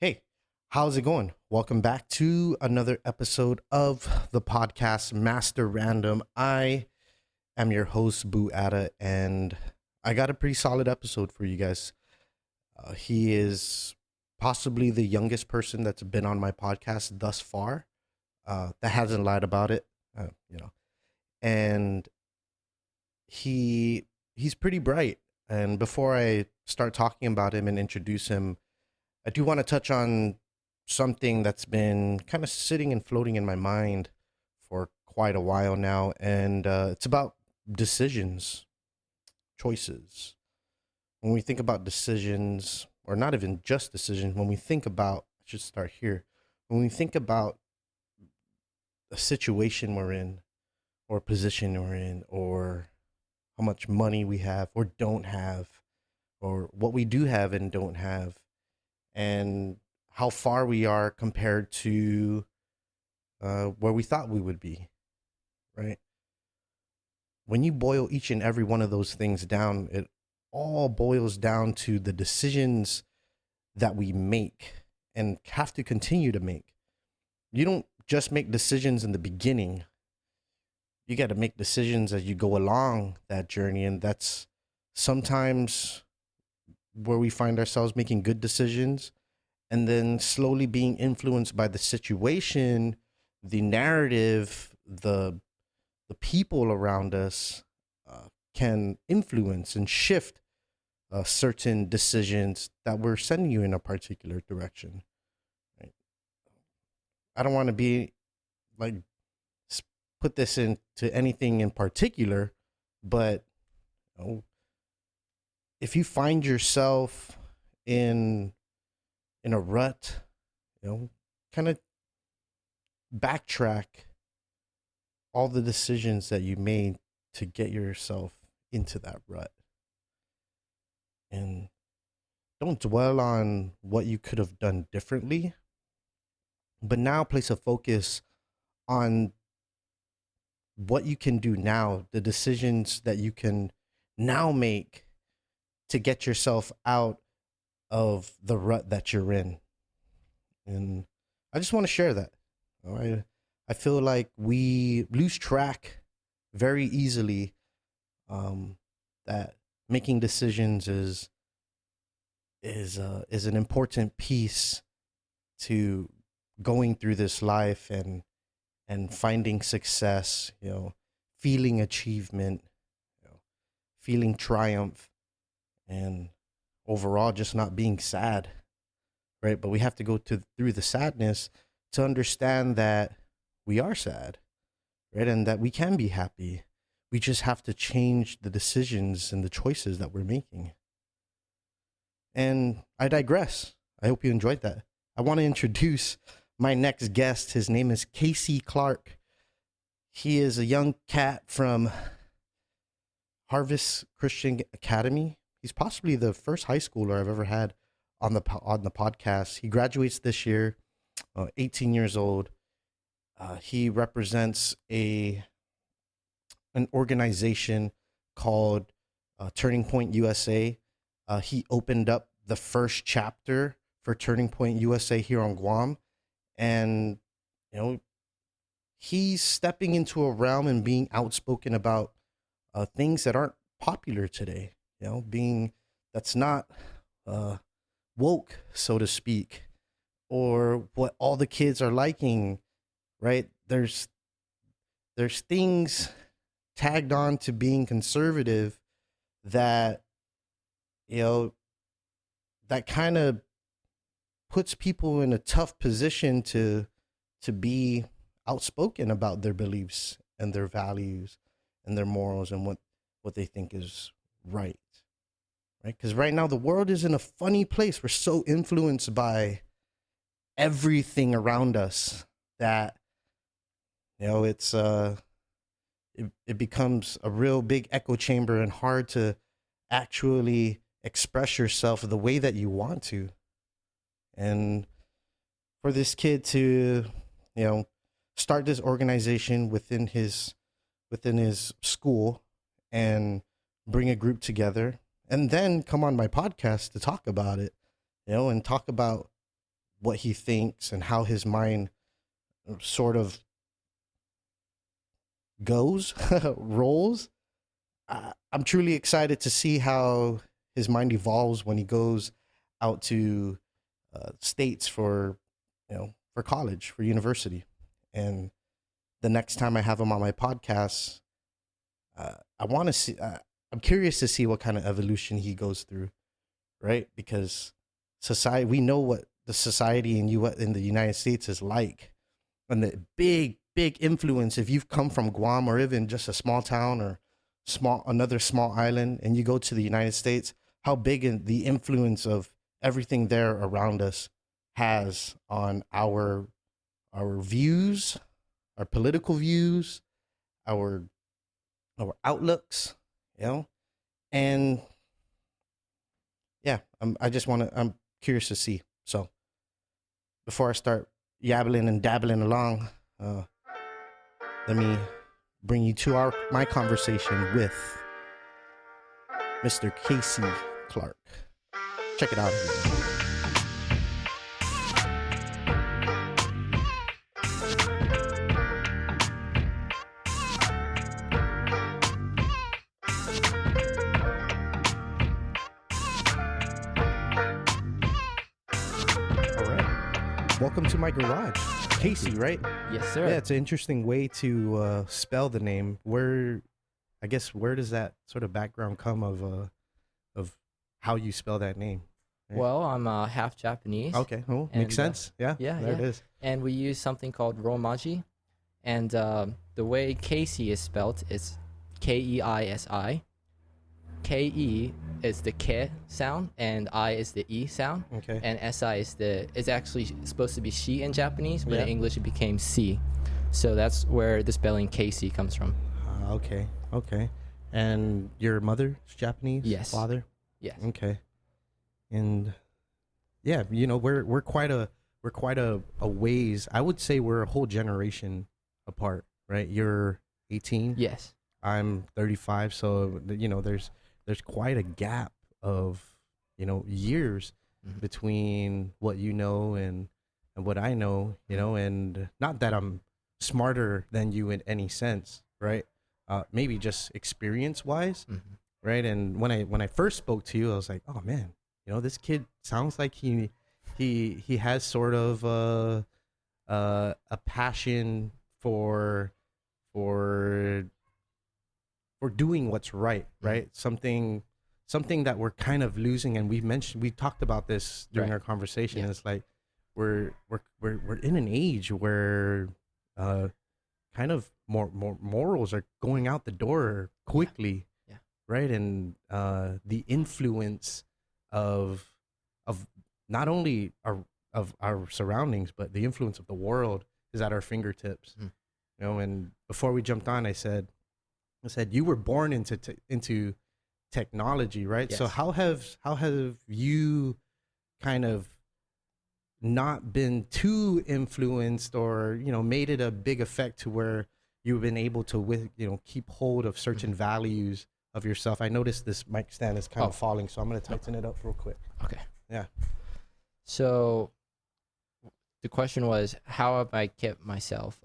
Hey, how's it going? Welcome back to another episode of the podcast Master Random. I am your host, Boo Atta, and I got a pretty solid episode for you guys. He is possibly the youngest person that's been on my podcast thus far. That hasn't lied about it, and he's pretty bright. And before I start talking about him and introduce him, I do want to touch on something that's been kind of sitting and floating in my mind for quite a while now, and it's about decisions, choices. When we think about decisions, or not even just decisions, when we think about, I should start here, when we think about a situation we're in, or a position we're in, or how much money we have or don't have, or what we do have and don't have, and how far we are compared to where we thought we would be, right? When you boil each and every one of those things down, it all boils down to the decisions that we make and have to continue to make. You don't just make decisions in the beginning. You got to make decisions as you go along that journey. And that's sometimes where we find ourselves making good decisions and then slowly being influenced by the situation, the narrative, the people around us can influence and shift certain decisions that were sending you in a particular direction. Right? I don't want to be like put this into anything in particular, but if you find yourself in a rut, kind of backtrack all the decisions that you made to get yourself into that rut. And don't dwell on what you could have done differently, but now place a focus on what you can do now, the decisions that you can now make to get yourself out of the rut that you're in. And I just want to share that. All right. I feel like we lose track very easily, that making decisions is an important piece to going through this life and finding success, feeling achievement, feeling triumph, and overall just not being sad, right? But we have to go through the sadness to understand that we are sad, right? And that we can be happy. We just have to change the decisions and the choices that we're making. And I digress. I hope you enjoyed that. I want to introduce my next guest. His name is Keisi Clark. He is a young cat from Harvest Christian Academy. He's possibly the first high schooler I've ever had on the podcast. He graduates this year, 18 years old. He represents an organization called Turning Point USA. He opened up the first chapter for Turning Point USA here on Guam, and he's stepping into a realm and being outspoken about things that aren't popular today. Being that's not woke, so to speak, or what all the kids are liking, right? There's things tagged on to being conservative that, that kind of puts people in a tough position to be outspoken about their beliefs and their values and their morals and what they think is right. Right? Because right now the world is in a funny place. We're so influenced by everything around us that it's it becomes a real big echo chamber and hard to actually express yourself the way that you want to. And for this kid to start this organization within his school and bring a group together and then come on my podcast to talk about it, and talk about what he thinks and how his mind sort of goes, rolls. I'm truly excited to see how his mind evolves when he goes out to states for, for college, for university. And the next time I have him on my podcast, I want to see. I'm curious to see what kind of evolution he goes through, right? Because society, we know what the society in the United States is like, and the big influence. If you've come from Guam or even just a small town or another small island, and you go to the United States, how big the influence of everything there around us has on our views, our political views, our outlooks, and yeah, I'm curious to see. So before I start yabbling and dabbling along, let me bring you to my conversation with Mr. Keisi Clark. Check it out here. Welcome to my garage. Keisi, right? Yes, sir. Yeah, it's an interesting way to spell the name. Where does that sort of background come of how you spell that name? Right? Well, I'm half Japanese. Okay, cool. Makes sense. Yeah, there it is. And we use something called romaji. And the way Keisi is spelled is Keisi. Ke is the ke sound, and I is the e sound. Okay. And si is actually supposed to be she in Japanese, but in English it became si. So that's where the spelling Keisi comes from. Okay. And your mother's Japanese? Yes. Father? Yes. Okay. And yeah, we're quite a ways. I would say we're a whole generation apart, right? You're 18. Yes. I'm 35, so there's quite a gap of years between what you know and what I know, and not that I'm smarter than you in any sense, right? Maybe just experience wise, right? And when I first spoke to you, I was like, oh man, this kid sounds like he has sort of a passion for doing what's right? Something that we're kind of losing, and we talked about this during our conversation. It's like we're in an age where kind of more morals are going out the door quickly, right? And the influence of not only of our surroundings, but the influence of the world is at our fingertips. And before we jumped on, I said you were born into technology, right? Yes. So how have you kind of not been too influenced or made it a big effect to where you've been able to keep hold of certain values of yourself? I noticed this mic stand is kind of falling, so I'm going to tighten it up real quick. Okay. Yeah. So the question was, how have I kept myself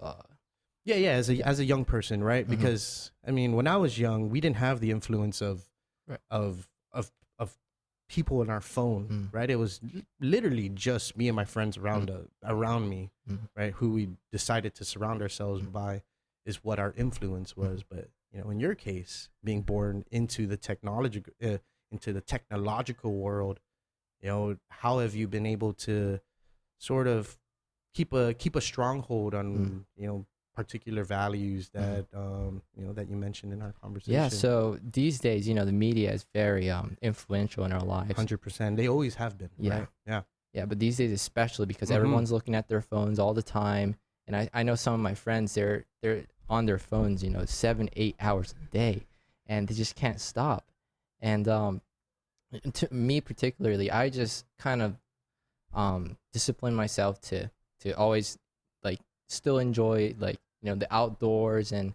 as a young person, right? Because I mean, when I was young, we didn't have the influence of people in our phone, right? It was literally just me and my friends around me, right? Who we decided to surround ourselves by is what our influence was. But in your case, being born into the technological world, how have you been able to sort of keep a stronghold on particular values that that you mentioned in our conversation? Yeah, so these days, the media is very influential in our lives. 100%. They always have been, right? Yeah, but these days especially because everyone's looking at their phones all the time. And I know some of my friends, they're on their phones, 7-8 hours a day, and they just can't stop. And to me particularly, I just kind of discipline myself to always still enjoy the outdoors and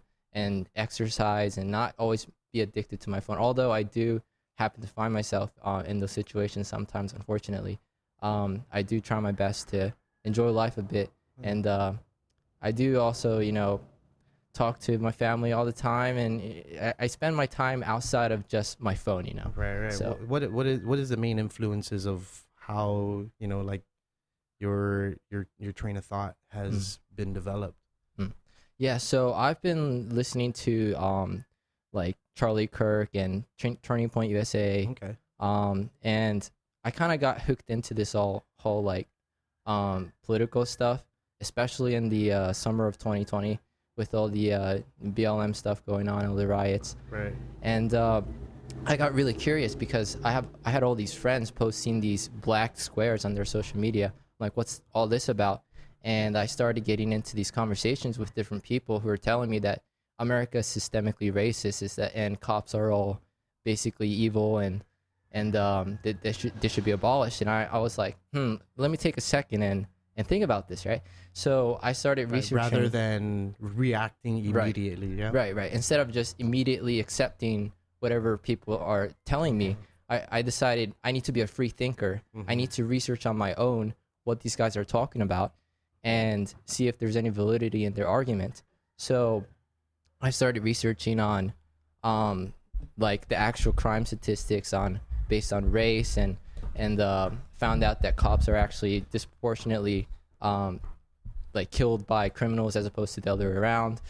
exercise and not always be addicted to my phone. Although I do happen to find myself in those situations sometimes, unfortunately. I do try my best to enjoy life a bit, and I do also, talk to my family all the time, and I spend my time outside of just my phone, Right. So What is the main influences of how, like your train of thought has been developed? yeah, so I've been listening to like Charlie Kirk and Turning Point USA. Okay. And I kind of got hooked into this whole like political stuff, especially in the summer of 2020 with all the BLM stuff going on, all the riots. Right. And I got really curious because I had all these friends posting these black squares on their social media. I'm like, what's all this about? And I started getting into these conversations with different people who were telling me that America is systemically racist, and cops are all basically evil, and that this should be abolished. And I was like, let me take a second and think about this, right? So I started researching rather than reacting immediately. Yeah. Right. Instead of just immediately accepting whatever people are telling me, I decided I need to be a free thinker. I need to research on my own what these guys are talking about and see if there's any validity in their argument. So I started researching on like the actual crime statistics based on race, and found out that cops are actually disproportionately like killed by criminals as opposed to the other way around.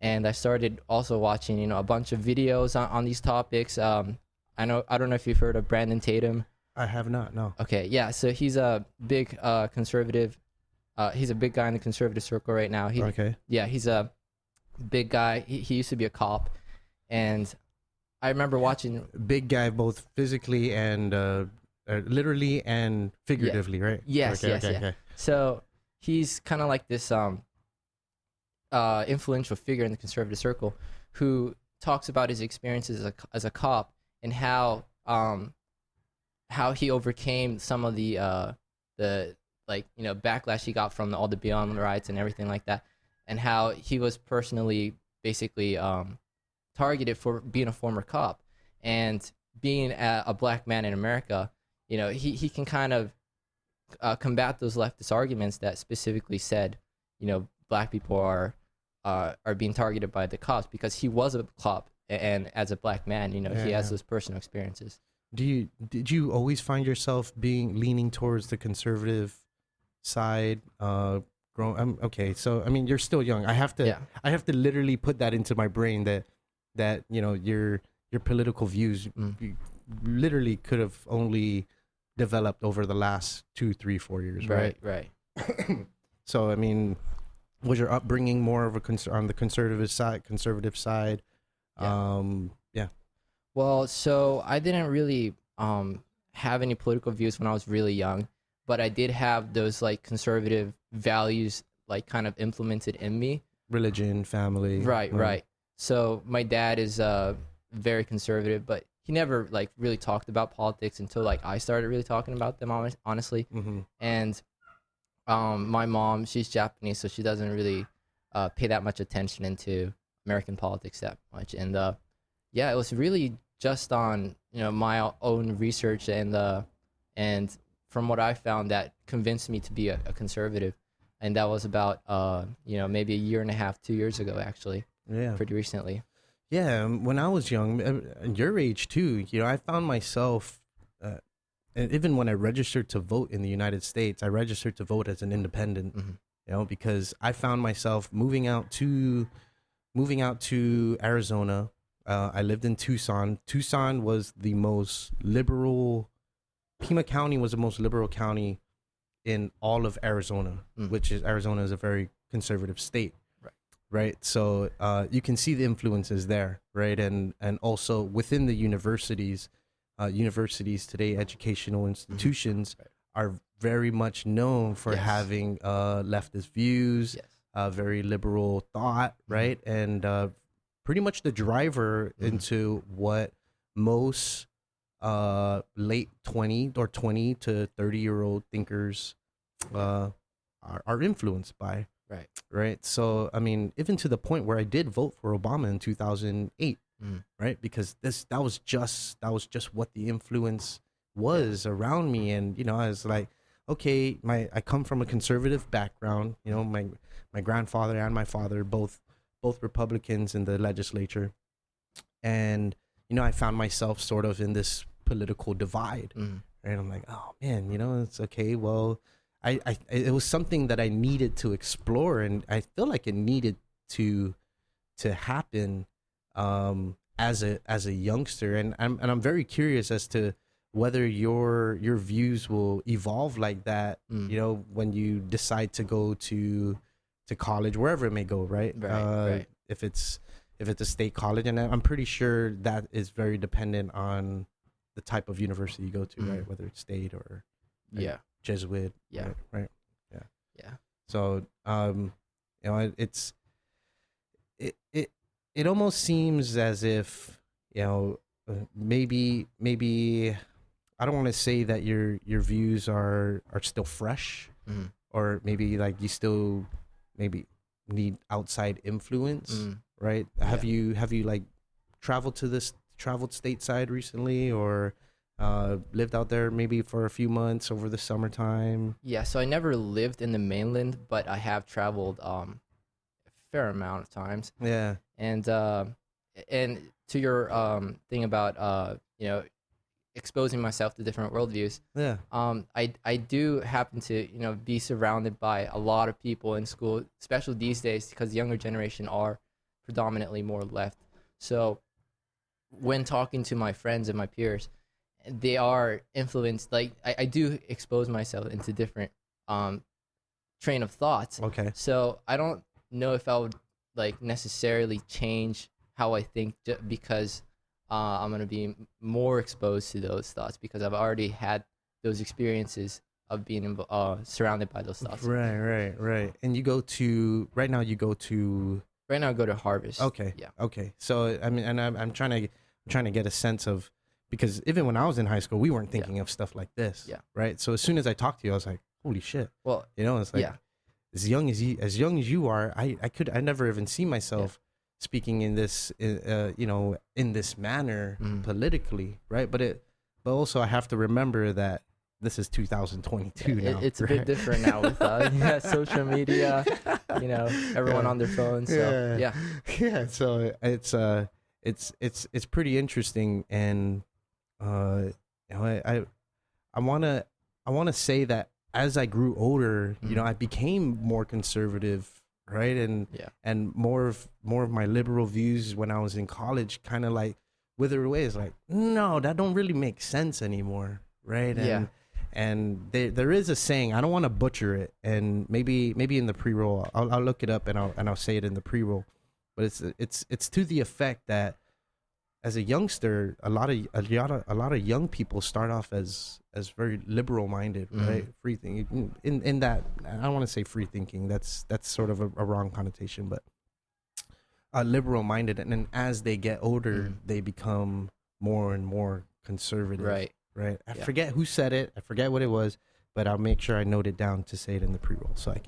And I started also watching a bunch of videos on these topics. I don't know if you've heard of Brandon Tatum. I have not. No. Okay, yeah. So he's a big conservative. He's a big guy in the conservative circle right now. Okay. Yeah, he's a big guy. He used to be a cop, and I remember watching. Big guy, both physically and literally and figuratively, right? Yes, okay. So he's kind of like this influential figure in the conservative circle who talks about his experiences as a cop and how he overcame some of the backlash he got from all the BLM riots and everything like that, and how he was personally basically targeted for being a former cop, and being a black man in America. He can kind of combat those leftist arguments that specifically said, black people are being targeted by the cops, because he was a cop, and as a black man, he has those personal experiences. Did you always find yourself leaning towards the conservative side? Okay, so I mean, you're still young. I have to literally put that into my brain that your political views literally could have only developed over the last 2, 3, 4 years, right? Right. So I mean, was your upbringing more of on the conservative side? Yeah. Well, so I didn't really have any political views when I was really young, but I did have those like conservative values like kind of implemented in me. Religion, family. Right. So my dad is very conservative, but he never like really talked about politics until like I started really talking about them, honestly. And my mom, she's Japanese, so she doesn't really pay that much attention into American politics that much. And it was really just on my own research and from what I found that convinced me to be a conservative. And that was about maybe a year and a half, 2 years ago, actually. Yeah, pretty recently. Yeah, when I was young, and your age too, I found myself, and even when I registered to vote in the United States, I registered to vote as an independent, because I found myself moving out to Arizona. I lived in Tucson. Tucson was the most liberal. Pima County was the most liberal county in all of Arizona, which is Arizona is a very conservative state. Right. So you can see the influences there. Right. And also within the universities today, educational institutions are very much known for having leftist views, very liberal thought. Right. And pretty much the driver into what most late 20 or 20 to 30-year-old thinkers are influenced by. Right. So, I mean, even to the point where I did vote for Obama in 2008, right? Because that was just what the influence was around me. And, I was like, okay, I come from a conservative background. You know, my grandfather and my father both Republicans in the legislature, and you know, I found myself sort of in this political divide. And I'm like, oh man, you know, it's okay. Well, it was something that I needed to explore, and I feel like it needed to happen as a youngster, and I'm very curious as to whether your views will evolve like that. You know, when you decide to go to college, wherever it may go, right? Right. If it's a state college, and I'm pretty sure that is very dependent on the type of university you go to, right? Whether it's state or Jesuit, right? Yeah. So you know, it almost seems as if, you know, maybe I don't want to say that your views are still fresh, or maybe like you still maybe need outside influence, right? Have you like traveled stateside recently, or lived out there maybe for a few months over the summertime? Yeah, so I never lived in the mainland, but I have traveled a fair amount of times. Yeah. And to your thing about you know, exposing myself to different worldviews. Yeah. I do happen to, you know, be surrounded by a lot of people in school, especially these days, because the younger generation are predominantly more left. So when talking to my friends and my peers, they are influenced. Like I do expose myself into different train of thoughts. Okay. So I don't know if I would like necessarily change how I think because I'm going to be more exposed to those thoughts because I've already had those experiences of being surrounded by those thoughts. Right. And right now I go to Harvest. Okay. Yeah. Okay. So I mean, and I'm trying to get a sense of, because even when I was in high school, we weren't thinking of stuff like this. Yeah. Right. So as soon as I talked to you, I was like, holy shit. Well, you know, it's like, as young as you are, I never even see myself speaking in this, you know, in this manner politically, right? But also I have to remember that this is 2022 now. It's a bit different now with social media, you know, everyone on their phones. So, yeah. So it's pretty interesting, and you know, I wanna say that as I grew older, you know, I became more conservative, right? And more of my liberal views when I was in college kind of like withered away. It's like, no, that don't really make sense anymore, right? And there is a saying, I don't want to butcher it, and maybe in the pre-roll I'll look it up and I'll say it in the pre-roll, but it's to the effect that as a youngster, a lot of young people start off as very liberal minded, right? Free thinking. In that, I don't want to say free thinking. That's sort of a wrong connotation, but liberal minded, and then as they get older, they become more and more conservative. Right. I forget who said it. I forget what it was, but I'll make sure I note it down to say it in the pre-roll so I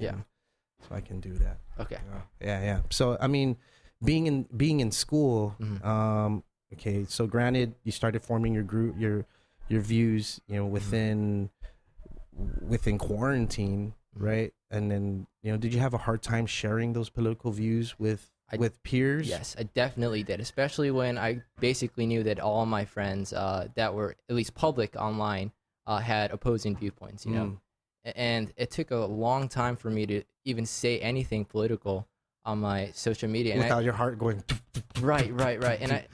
can do that. Okay. Yeah. So I mean, being in school. Okay, so granted, you started forming your group, your views, you know, within quarantine, right? And then, you know, did you have a hard time sharing those political views with peers? Yes, I definitely did, especially when I basically knew that all my friends that were at least public online had opposing viewpoints, you know, and it took a long time for me to even say anything political on my social media, and without your heart going right, and I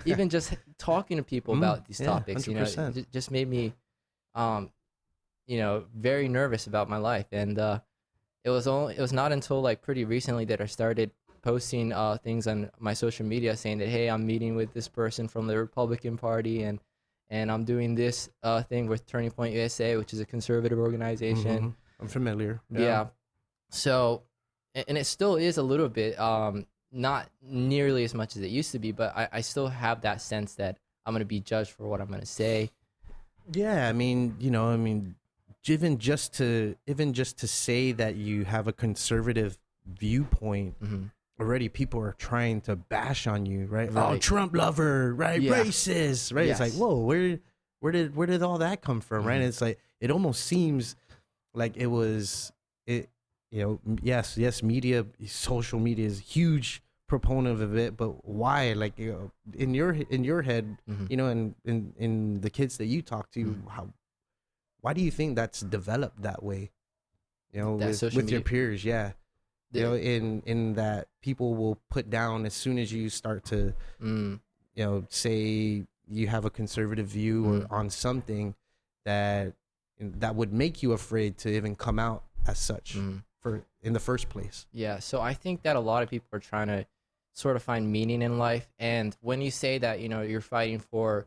even just talking to people about these topics, 100%. You know, just made me you know, very nervous about my life. And it was not until like pretty recently that I started posting things on my social media saying that, hey, I'm meeting with this person from the Republican Party, and I'm doing this thing with Turning Point USA, which is a conservative organization. I'm familiar. Yeah. So, and it still is a little bit, not nearly as much as it used to be, but I still have that sense that I'm going to be judged for what I'm going to say. Yeah, I mean, you know, even just to say that you have a conservative viewpoint, already people are trying to bash on you, right? Oh, Trump lover, right? Racist, right? Yes. It's like, whoa, where did all that come from, right? It's like, it almost seems like it was it. Yes, media, social media is a huge proponent of it, but why? Like, in your head, Mm-hmm. and in the kids that you talk to, Mm-hmm. why do you think that's developed that way? That with social your media, peers, yeah. the, In that people will put down as soon as you start to, mm, say you have a conservative view or mm, on something that would make you afraid to even come out as such mm. for in the first place. Yeah, so I think that a lot of people are trying to sort of find meaning in life. And when you say that, you're fighting for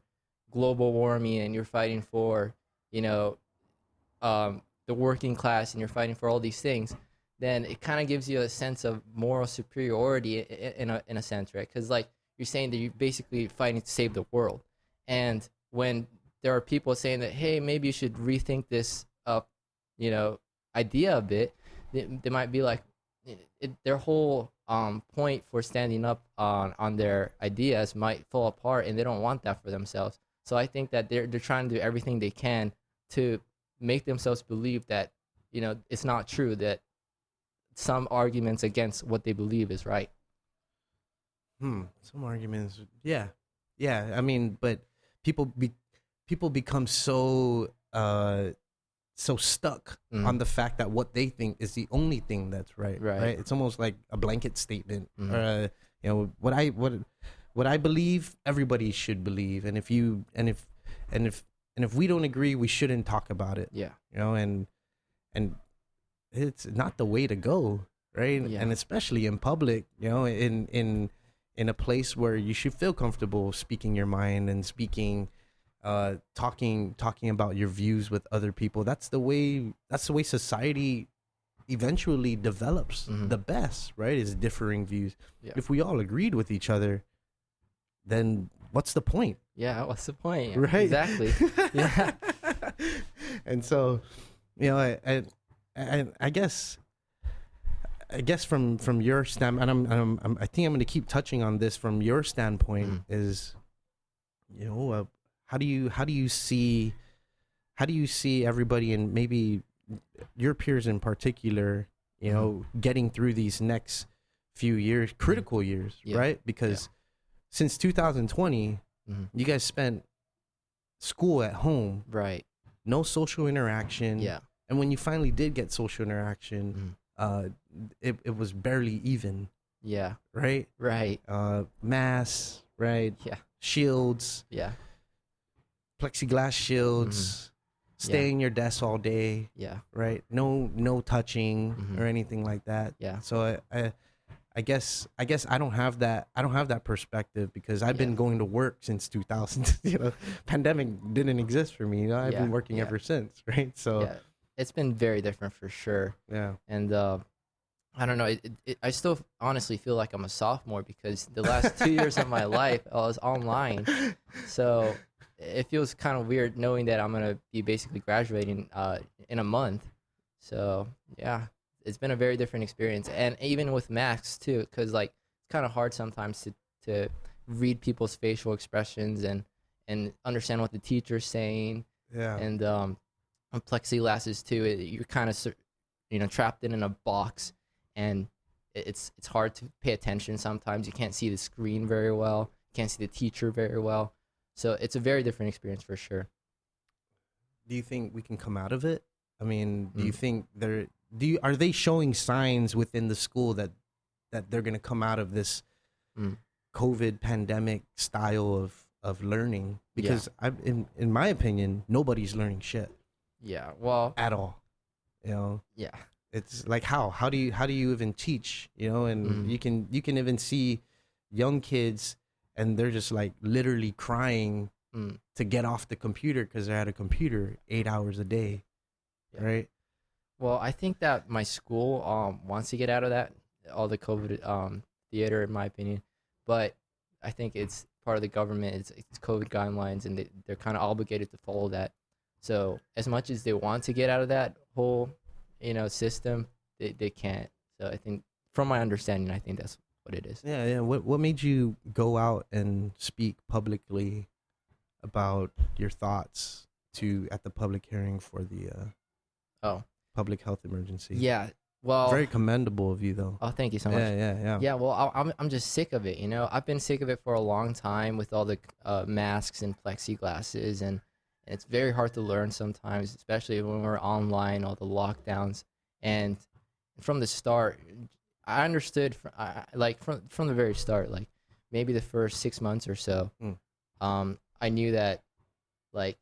global warming and you're fighting for, you know, the working class and you're fighting for all these things, then it kind of gives you a sense of moral superiority in a sense, right? Because like you're saying that you're basically fighting to save the world, and when there are people saying that, hey, maybe you should rethink this you know, idea a bit, they might be like, their whole point for standing up on their ideas might fall apart, and they don't want that for themselves. So I think that they're trying to do everything they can to make themselves believe that it's not true, that some arguments against what they believe is right. Some arguments, yeah, yeah. I mean, but people be people become so stuck Mm-hmm. on the fact that what they think is the only thing that's right. Right. Right? It's almost like a blanket statement. Mm-hmm. What I believe, everybody should believe, and if we don't agree, we shouldn't talk about it. Yeah. And it's not the way to go, right? Yeah. And especially in public, in a place where you should feel comfortable speaking your mind and speaking, talking about your views with other people. That's the way society eventually develops the best, right? Is differing views. Yeah. If we all agreed with each other, then what's the point? Yeah, what's the point? Right. Exactly. Yeah. And so, I guess from your standpoint, and I think I'm going to keep touching on this from your standpoint, is, how do you see everybody, and maybe your peers in particular, getting through these next few years, critical years, Yeah. right? Because since 2020, you guys spent school at home, Right. no social interaction. Yeah. And when you finally did get social interaction, it was barely even, Yeah. right? Right. Masks, right? Yeah. Shields, Yeah. plexiglass shields, stay in your desk all day, Yeah. right? No touching or anything like that. Yeah. So I guess I don't have that perspective, because I've been going to work since 2000. Pandemic didn't exist for me. I've been working ever since, right? So Yeah. It's been very different for sure. yeah. And I don't know. I still honestly feel like I'm a sophomore, because the last 2 years of my life I was online. So it feels kind of weird knowing that I'm gonna be basically graduating in a month. So yeah, it's been a very different experience, and even with masks too, because like it's kind of hard sometimes to read people's facial expressions and understand what the teacher's saying. Yeah. And on plexiglasses too, you're kind of trapped in a box, and it's hard to pay attention sometimes. You can't see the screen very well, can't see the teacher very well. So it's a very different experience for sure. Do you think we can come out of it? I mean, do you think are they showing signs within the school that they're going to come out of this COVID pandemic style of learning? Because in my opinion, nobody's learning shit. Yeah. Well, At all. yeah. It's like, how do you even teach? And you can even see young kids, and they're just like literally crying to get off the computer, because they're at a computer 8 hours a day, right? Well, I think that my school wants to get out of that, all the COVID theater, in my opinion. But I think it's part of the government. It's COVID guidelines, and they're kind of obligated to follow that. So as much as they want to get out of that whole system, they can't. So I think, from my understanding, I think that's what it is. Yeah. What made you go out and speak publicly about your thoughts at the public hearing for the? Oh, public health emergency. Yeah. Well, Very commendable of you, though. oh, thank you so much. Yeah. Yeah, well, I'm just sick of it. You know, I've been sick of it for a long time with all the masks and plexiglasses, and it's very hard to learn sometimes, especially when we're online, all the lockdowns. And from the start, I understood, from the very start, like maybe the first 6 months or so, I knew that, like,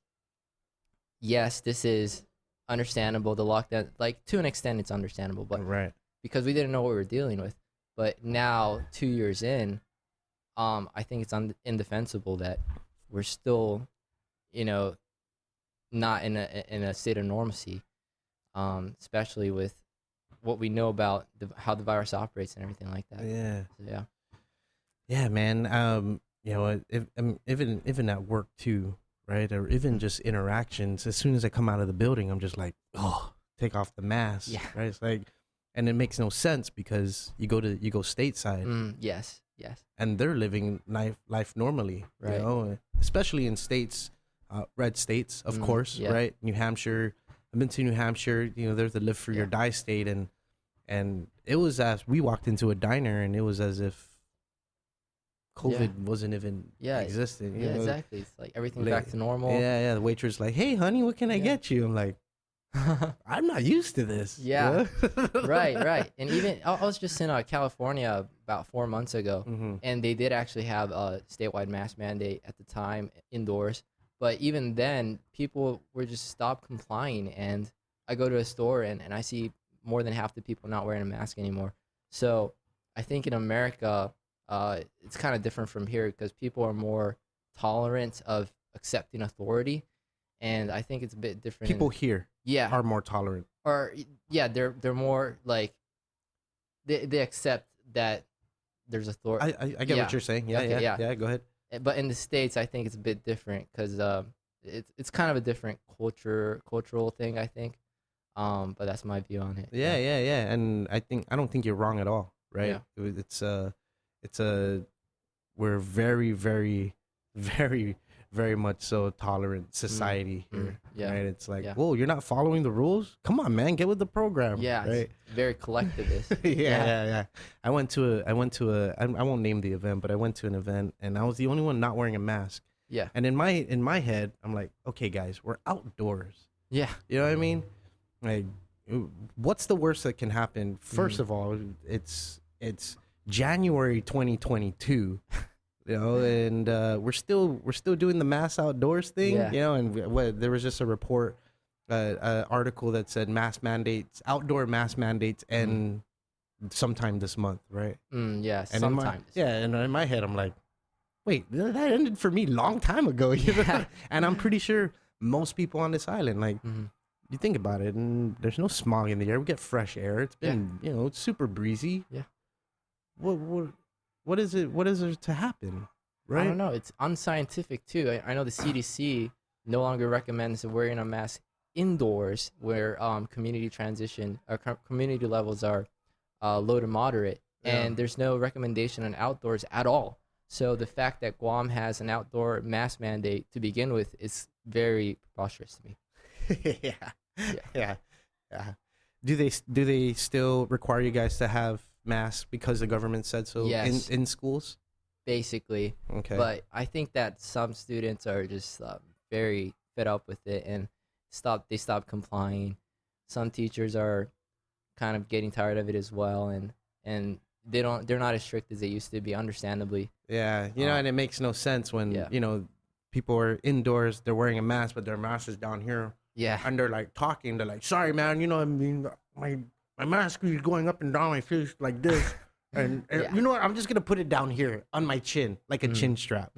yes, this is understandable. The lockdown, like, to an extent, it's understandable, but Right. because we didn't know what we were dealing with. But now, 2 years in, I think it's indefensible that we're still, you know, not in a state of normalcy, especially with what we know about how the virus operates and everything like that. Yeah. So, yeah. Yeah, man. You know, even at work too, right? Or even just interactions. As soon as I come out of the building, I'm just like, oh, take off the mask. Yeah. Right. It's like, and it makes no sense because you go stateside. Yes. And they're living life normally. Right. You know, especially in states, red states, of course. Yeah. Right. New Hampshire. I've been to New Hampshire. You know, there's the live free or die state, and it was as we walked into a diner, and it was as if COVID wasn't even existing. Yeah, know? Exactly. It's like everything's back to normal. Yeah. The waitress like, hey, honey, what can I get you? I'm like, I'm not used to this. Yeah. Right. And even I was just in California about 4 months ago, and they did actually have a statewide mask mandate at the time indoors. But even then, people were just stopped complying. And I go to a store and I see more than half the people not wearing a mask anymore. So I think in America, it's kind of different from here because people are more tolerant of accepting authority. And I think it's a bit different. People here are more tolerant. Or, they're more like, they accept that there's authority. I get what you're saying. Yeah, go ahead. But in the States, I think it's a bit different because it's kind of a different cultural thing, I think. But that's my view on it. Yeah. And I don't think you're wrong at all, right? Yeah. We're very, very, very, very much so tolerant society here. Yeah. Right? It's like, whoa, you're not following the rules? Come on, man, get with the program. Yeah. Right? It's very collectivist. Yeah. I went to I won't name the event, but I went to an event and I was the only one not wearing a mask. Yeah. And in my head, I'm like, okay, guys, we're outdoors. Yeah. You know what I mean? Like, what's the worst that can happen? First of all, it's January 2022. You know, and we're still doing the mass outdoors thing. Yeah. You know, and there was just a report, article that said outdoor mask mandates, end sometime this month, right? Yeah, and sometime. And in my head, I'm like, wait, that ended for me long time ago. Yeah. And I'm pretty sure most people on this island, like, you think about it, and there's no smog in the air. We get fresh air. It's been, it's super breezy. Yeah. What is it? What is there to happen? Right? I don't know. It's unscientific too. I know the CDC no longer recommends wearing a mask indoors where community community levels are low to moderate, and there's no recommendation on outdoors at all. So the fact that Guam has an outdoor mask mandate to begin with is very preposterous to me. Yeah. Do they still require you guys to have masks because the government said so? Yes. in schools? Basically. Okay. But I think that some students are just very fed up with it and they stop complying. Some teachers are kind of getting tired of it as well, and they're not as strict as they used to be, understandably. Yeah, and it makes no sense when people are indoors, they're wearing a mask, but their mask is down here. Yeah. And they're like talking, they're like, sorry man, I mean, my mask is going up and down my face like this. And you know what? I'm just gonna put it down here on my chin, like a chin strap.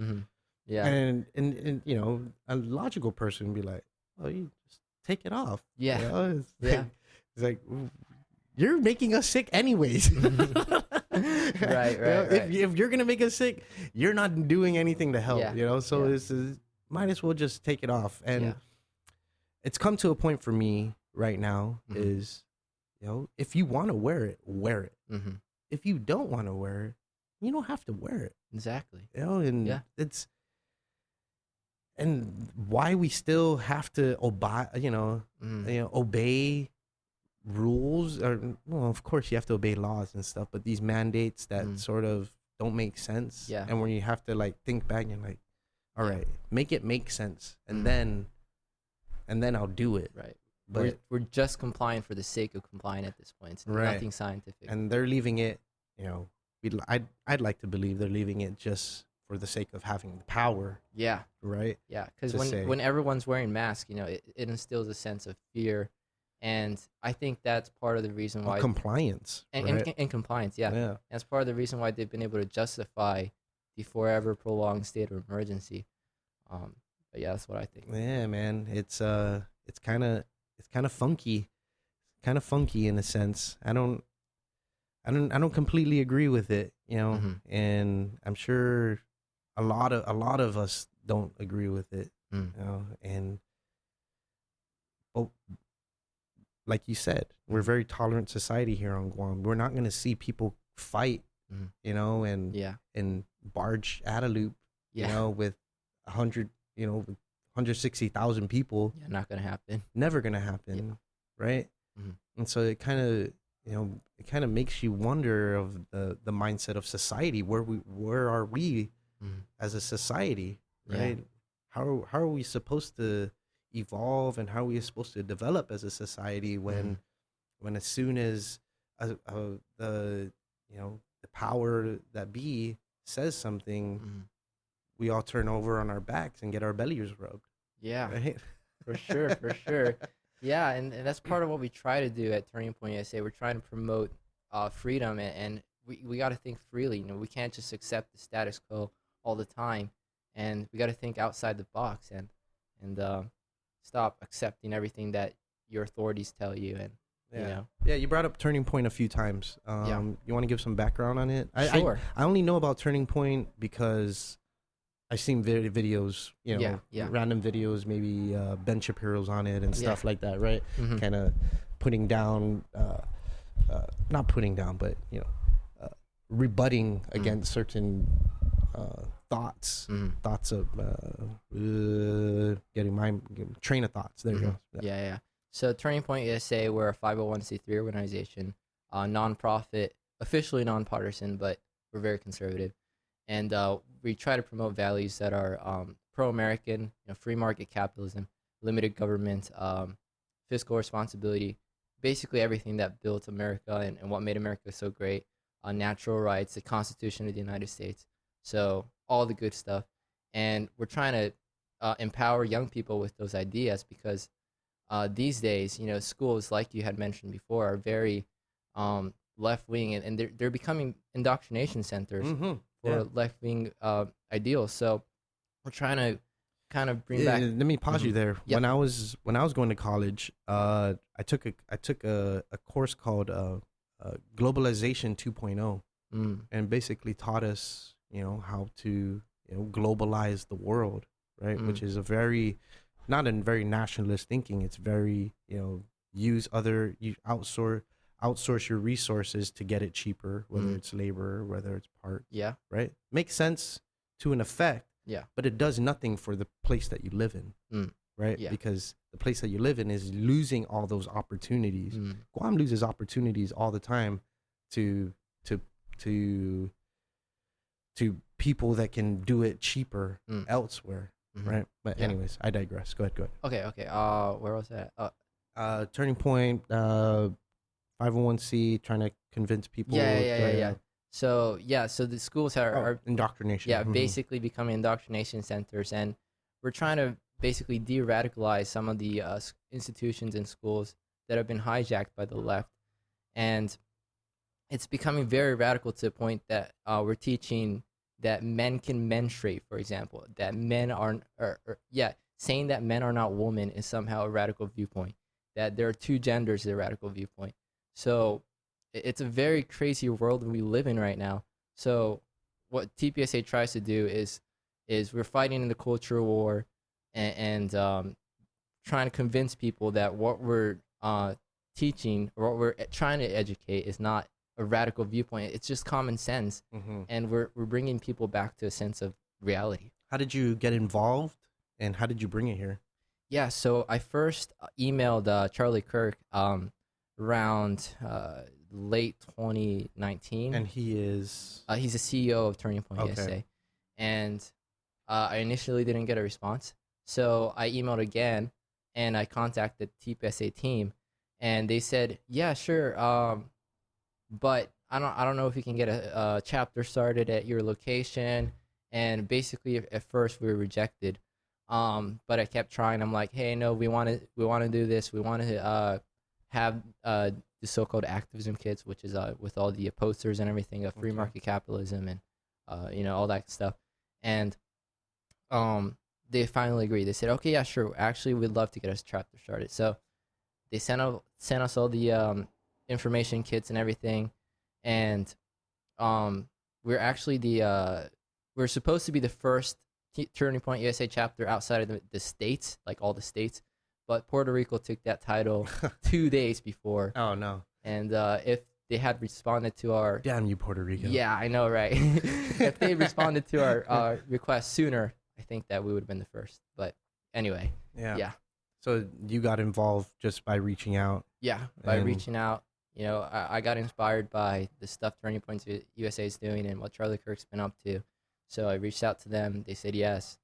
Yeah. And a logical person would be like, "Oh, you just take it off." Yeah. It's like you're making us sick anyways. Right. If you're gonna make us sick, you're not doing anything to help. Yeah. So this might as well just take it off. And it's come to a point for me right now is, if you want to wear it, wear it. If you don't want to wear it, you don't have to wear it. Exactly. And it's, and why we still have to obey rules are, well, of course you have to obey laws and stuff, but these mandates that sort of don't make sense. Yeah. And when you have to like think back and like, all right, make it make sense, and then I'll do it. Right. But we're just complying for the sake of complying at this point. It's nothing scientific. And they're leaving it, I'd like to believe they're leaving it just for the sake of having the power. Yeah. Right. Yeah. Because when everyone's wearing masks, it instills a sense of fear. And I think that's part of the reason why compliance and compliance. Yeah. That's part of the reason why they've been able to justify the forever prolonged state of emergency. But yeah, that's what I think. Yeah, man. It's kind of funky. Kind of funky in a sense. I don't completely agree with it, and I'm sure a lot of us don't agree with it, and but like you said, we're a very tolerant society here on Guam. We're not going to see people fight, and barge at a loop, with 100, with 160,000 people. Yeah, not going to happen. Never going to happen, right? Mm-hmm. And so it kind of makes you wonder of the mindset of society. Where are we as a society, right? How are we supposed to evolve, and how are we supposed to develop as a society when as soon as the power that be says something, we all turn over on our backs and get our bellies rubbed. Yeah, right? For sure. Yeah, and that's part of what we try to do at Turning Point USA. We're trying to promote freedom, and we got to think freely. We can't just accept the status quo all the time, and we got to think outside the box and stop accepting everything that your authorities tell you. And you brought up Turning Point a few times. You want to give some background on it? Sure. I only know about Turning Point because I've seen videos, random videos, maybe Ben Shapiro's on it and stuff like that, right? Mm-hmm. Kind of putting down, not putting down, but, rebutting against certain thoughts of getting my train of thoughts. There you go. Yeah. So Turning Point USA, we're a 501c3 organization, nonprofit, officially nonpartisan, but we're very conservative. And we try to promote values that are pro-American, free market capitalism, limited government, fiscal responsibility, basically everything that built America and what made America so great, natural rights, the Constitution of the United States. So all the good stuff. And we're trying to empower young people with those ideas because these days, schools, like you had mentioned before, are very left-wing, and they're becoming indoctrination centers. For left-wing ideals. So we're trying to kind of bring back. Let me pause you there. Yep. When I was going to college, I took a course called Globalization 2.0, and basically taught us, how to globalize the world, right? Which is not a very nationalist thinking. It's very outsource your resources to get it cheaper, whether it's labor, whether it's parts. Yeah. Right? Makes sense to an effect. Yeah. But it does nothing for the place that you live in. Right? Yeah. Because the place that you live in is losing all those opportunities. Guam loses opportunities all the time to people that can do it cheaper elsewhere. Right? But anyways, I digress. Go ahead. Okay. Where was that? Turning Point, 501c, trying to convince people. Yeah. So the schools are indoctrination. Yeah, basically becoming indoctrination centers, and we're trying to basically de-radicalize some of the institutions and schools that have been hijacked by the left, and it's becoming very radical to the point that we're teaching that men can menstruate, for example, that men aren't, saying that men are not women is somehow a radical viewpoint, that there are two genders is a radical viewpoint. So it's a very crazy world we live in right now. So what TPSA tries to do is we're fighting in the culture war and trying to convince people that what we're teaching or what we're trying to educate is not a radical viewpoint. It's just common sense, and we're bringing people back to a sense of reality. How did you get involved, and how did you bring it here? Yeah, so I first emailed Charlie Kirk around late 2019. And he is He's the CEO of Turning Point USA. And I initially didn't get a response. So I emailed again, and I contacted TPSA team, and they said, yeah, sure. But I don't know if you can get a chapter started at your location. And basically, at first we were rejected. But I kept trying. I'm like, hey, no, we want to do this. We want to have the so-called activism kits, which is with all the posters and everything of free market capitalism and all that stuff. And they finally agreed. They said, okay, yeah, sure. Actually, we'd love to get us chapter started. So they sent us all the information kits and everything. And we're actually we're supposed to be the first Turning Point USA chapter outside of the states, like all the states. But Puerto Rico took that title 2 days before. Oh, no. And if they had responded to our... Damn you, Puerto Rico. Yeah, I know, right? If they responded to our request sooner, I think that we would have been the first. But anyway, yeah. So you got involved just by reaching out? Yeah, by reaching out. I got inspired by the stuff Turning Point USA is doing and what Charlie Kirk's been up to. So I reached out to them. They said yes.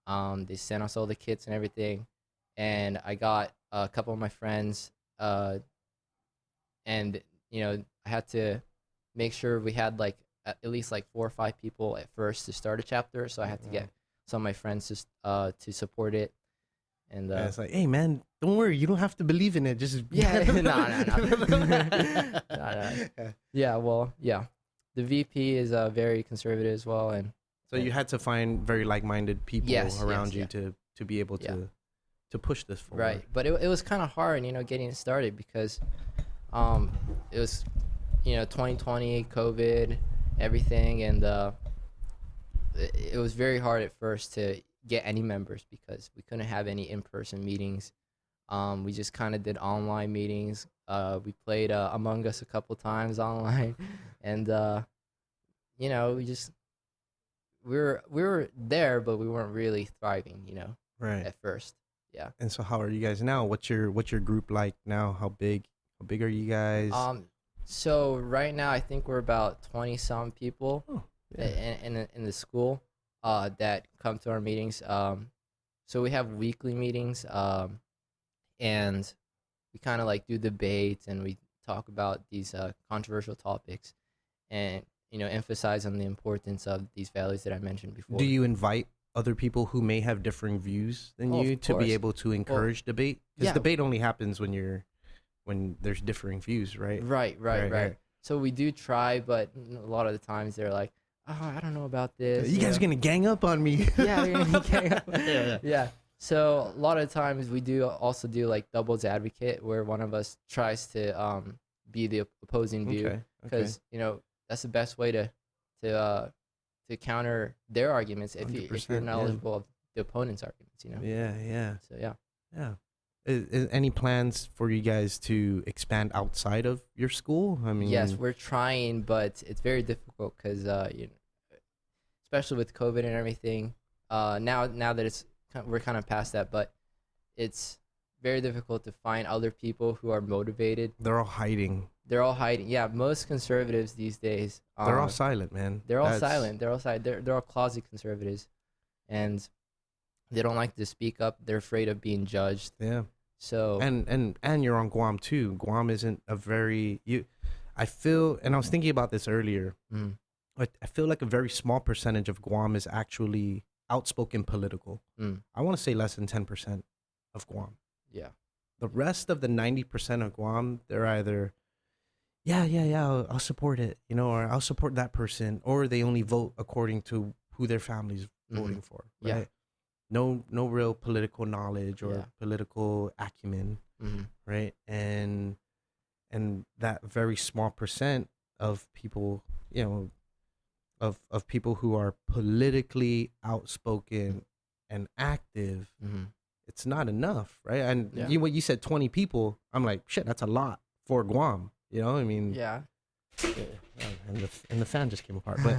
They sent us all the kits and everything. And I got a couple of my friends. And, I had to make sure we had at least 4 or 5 people at first to start a chapter. So I had to get some of my friends to support it. And it's like, hey, man, don't worry. You don't have to believe in it. Just no. Yeah, well, yeah. The VP is very conservative as well. And so you had to find very like-minded people around you to be able to push this forward. Right. But it was kind of hard, getting it started because it was, 2020, COVID, everything. And it was very hard at first to get any members because we couldn't have any in-person meetings. We just kind of did online meetings. We played Among Us a couple times online. And, we were there, but we weren't really thriving, right at first. Yeah. And so how are you guys now? What's your group like now? How big are you guys? So right now I think we're about 20 some people in the school that come to our meetings. So we have weekly meetings, and we kind of do debates and we talk about these controversial topics and emphasize on the importance of these values that I mentioned before. Do you invite other people who may have differing views than you to be able to encourage debate? Because debate only happens when there's differing views, right? Right. So we do try, but a lot of the times they're like, oh, I don't know about this. You guys are going to gang up on me. Yeah, we're going to gang up. Yeah. So a lot of times we do also do doubles advocate where one of us tries to be the opposing view because, that's the best way to counter their arguments if you're knowledgeable of the opponent's arguments, Yeah. So, yeah. Is any plans for you guys to expand outside of your school? I mean, yes, we're trying, but it's very difficult because, especially with COVID and everything. Now that we're kind of past that, but it's very difficult to find other people who are motivated. They're all hiding. Yeah, most conservatives these days. They're all silent, man. They're all silent. They're all closet conservatives, and they don't like to speak up. They're afraid of being judged. Yeah. So and you're on Guam too. Guam isn't a very I feel, and I was thinking about this earlier. I feel like a very small percentage of Guam is actually outspoken political. I want to say less than 10% of Guam. Yeah. The rest of the 90% of Guam, they're either, I'll support it, or I'll support that person, or they only vote according to who their family's voting for. Right? Yeah. No real political knowledge or political acumen, right? And that very small percent of people, of people who are politically outspoken and active, it's not enough, right? And when you said 20 people, I'm like, shit, that's a lot for Guam. I mean, yeah. And the fan just came apart, but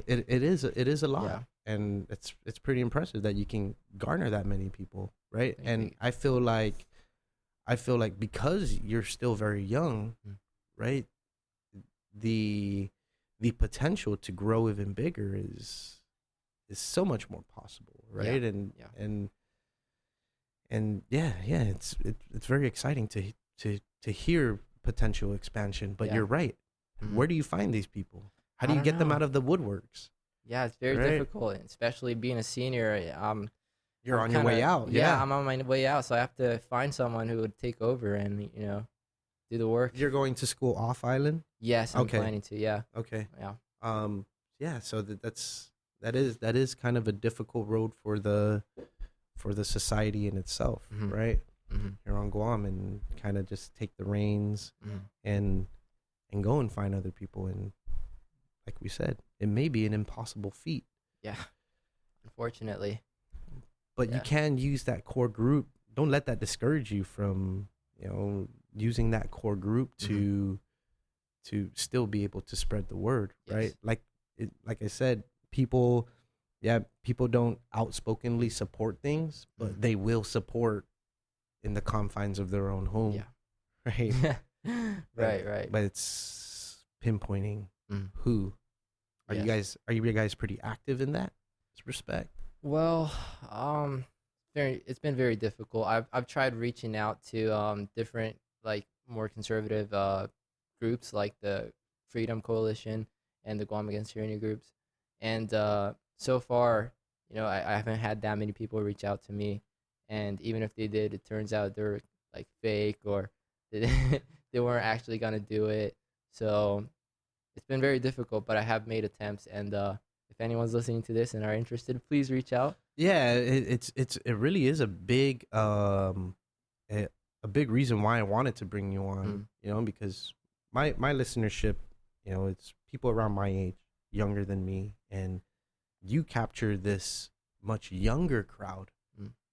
it is a lot. Yeah. And it's pretty impressive that you can garner that many people, right? And I feel like I feel like because you're still very young, Mm. right? The potential to grow even bigger is so much more possible, right? And yeah, it's very exciting to hear potential expansion. But Yeah. you're right. Mhm. Where do you find these people? How I do you don't get them know. out of the woodworks? Yeah, it's very Right. difficult, especially being a senior. You're I'm on your way kinda, out. yeah, Yeah. I'm on my way out, so I have to find someone who would take over and do the work. You're going to school off island? Yes, I'm Okay. planning to. Yeah, Okay. yeah, Yeah, so that is kind of a difficult road for the society in itself, Mhm. right? Mhm. Here on Guam, and kind of just take the reins Mhm. and go and find other people. And like we said, it may be an impossible feat, yeah. Unfortunately, but you Yeah. can use that core group. Don't let that discourage you from, using that core group to still be able to spread the word, Yes. right? Like I said, people don't outspokenly support things, but they will support in the confines of their own home, yeah. right? Right. But it's pinpointing Mm. who. Are you Yes. guys pretty active in that respect? Well, it's been very difficult. I've tried reaching out to different, like, more conservative groups like the Freedom Coalition and the Guam Against Tyranny groups, and so far, I haven't had that many people reach out to me, and even if they did, it turns out they're like fake, or they, they weren't actually gonna do it. So it's been very difficult, but I have made attempts, and if anyone's listening to this and are interested, please reach out. Yeah, it really is a big a big reason why I wanted to bring you on, because my listenership, it's people around my age, younger than me, and you capture this much younger crowd,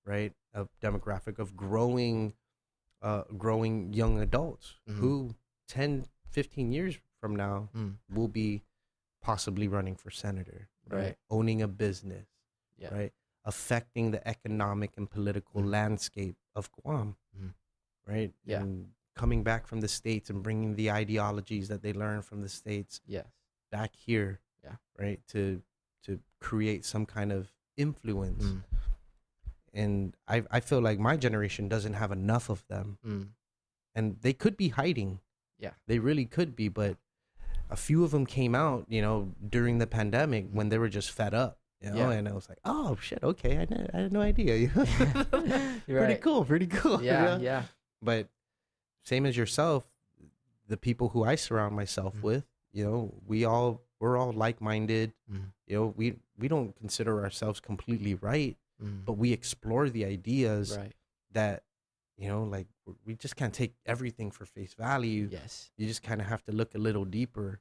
right? A demographic of growing young adults who 10, 15 years from now will be possibly running for senator, right? Owning a business, Yeah. right? Affecting the economic and political landscape of Guam, right? Yeah. And coming back from the States and bringing the ideologies that they learned from the States Yes. back here, Yeah. right? To create some kind of influence. And I feel like my generation doesn't have enough of them. And they could be hiding. Yeah. They really could be, but a few of them came out, during the pandemic when they were just fed up, Yeah. and I was like, oh shit, okay, I had no idea. You're Pretty right. cool. Yeah. But same as yourself, the people who I surround myself with, we're all like-minded. We don't consider ourselves completely right, but we explore the ideas that, like we just can't take everything for face value. Yes. You just kind of have to look a little deeper.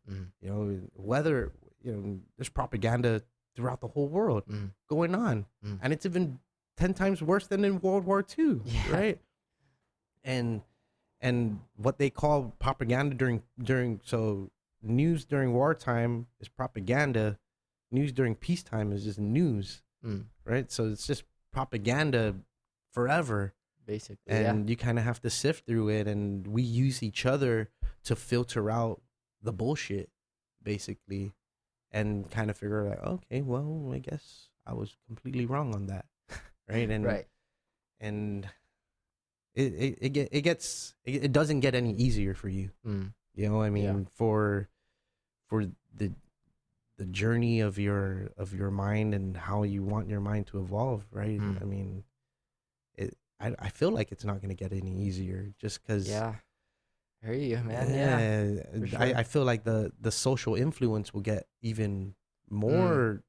Whether there's propaganda throughout the whole world going on, and it's even 10 times worse than in World War II, right? And what they call propaganda during so news during wartime is propaganda. News during peacetime is just news, right? So it's just propaganda forever. Basically, And you kind of have to sift through it, and we use each other to filter out the bullshit, basically, and kind of figure out, okay, well, I guess I was completely wrong on that, right? And and it doesn't get any easier for you, I mean, for the journey of your mind and how you want your mind to evolve, right? I mean, I feel like it's not going to get any easier just because. Yeah. I hear you, man. For sure. I feel like the social influence will get even more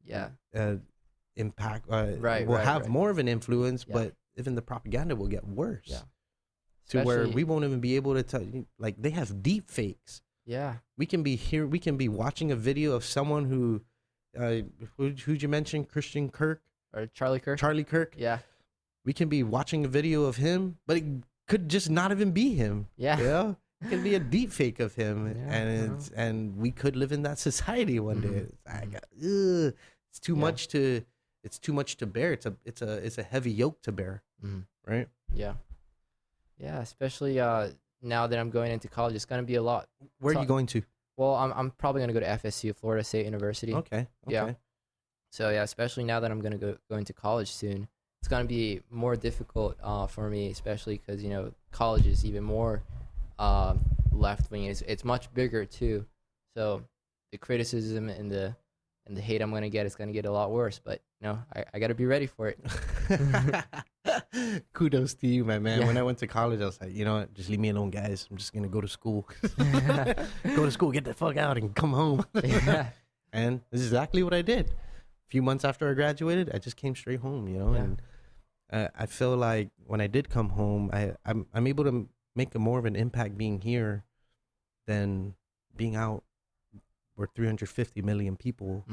impact. Will have more of an influence, but even the propaganda will get worse. Yeah. To where we won't even be able to tell. Like, they have deep fakes. Yeah. We can be watching a video of someone who'd you mention? Christian Kirk Or Charlie Kirk. Charlie Kirk. Yeah. We can be watching a video of him, but it could just not even be him. Yeah. It could be a deep fake of him, Yeah, and we could live in that society one day. It's too much to bear. It's a heavy yoke to bear, right? Yeah. Yeah, especially now that I'm going into college, it's gonna be a lot. Where are you going to? Well, I'm probably gonna go to FSU, Florida State University. Okay. Yeah. So yeah, especially now that I'm gonna go into college soon, it's gonna be more difficult for me, especially because college is even more left wing. It's much bigger too, so the criticism and the hate I'm gonna get is gonna get a lot worse. But I gotta be ready for it. Kudos to you, my man. Yeah. When I went to college, I was like, you know what? Just leave me alone, guys. I'm just gonna go to school. Go to school, get the fuck out, and come home. Yeah. And this is exactly what I did. A few months after I graduated, I just came straight home. Yeah. And I feel like when I did come home, I'm able to make more of an impact being here than being out where 350 million people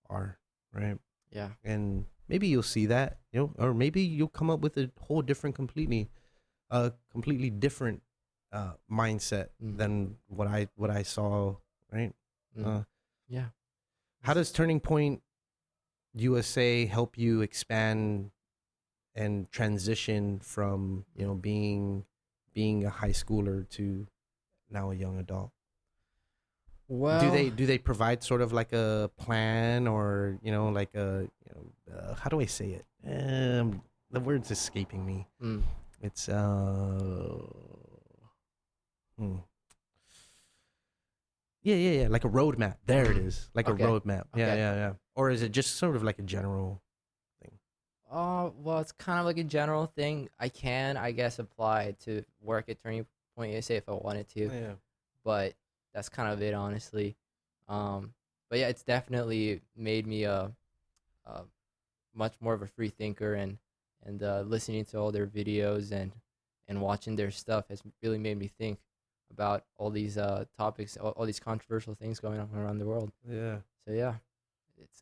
are, right? Yeah. And maybe you'll see that, or maybe you'll come up with a whole different, completely different mindset than what I saw, right? Yeah. How does Turning Point USA help you expand and transition from being a high schooler to now a young adult? Well, Do they provide sort of like a plan, or like a how do I say it? The word's escaping me. It's yeah, like a roadmap. There it is, like Okay. a roadmap. Yeah, Okay. yeah. Or is it just sort of like a general thing? Well, it's kind of like a general thing. I guess, apply to work at Turning Point USA if I wanted to, Yeah. but that's kind of it, honestly. But yeah, it's definitely made me a much more of a free thinker, and listening to all their videos and watching their stuff has really made me think about all these topics, all these controversial things going on around the world. Yeah. So yeah,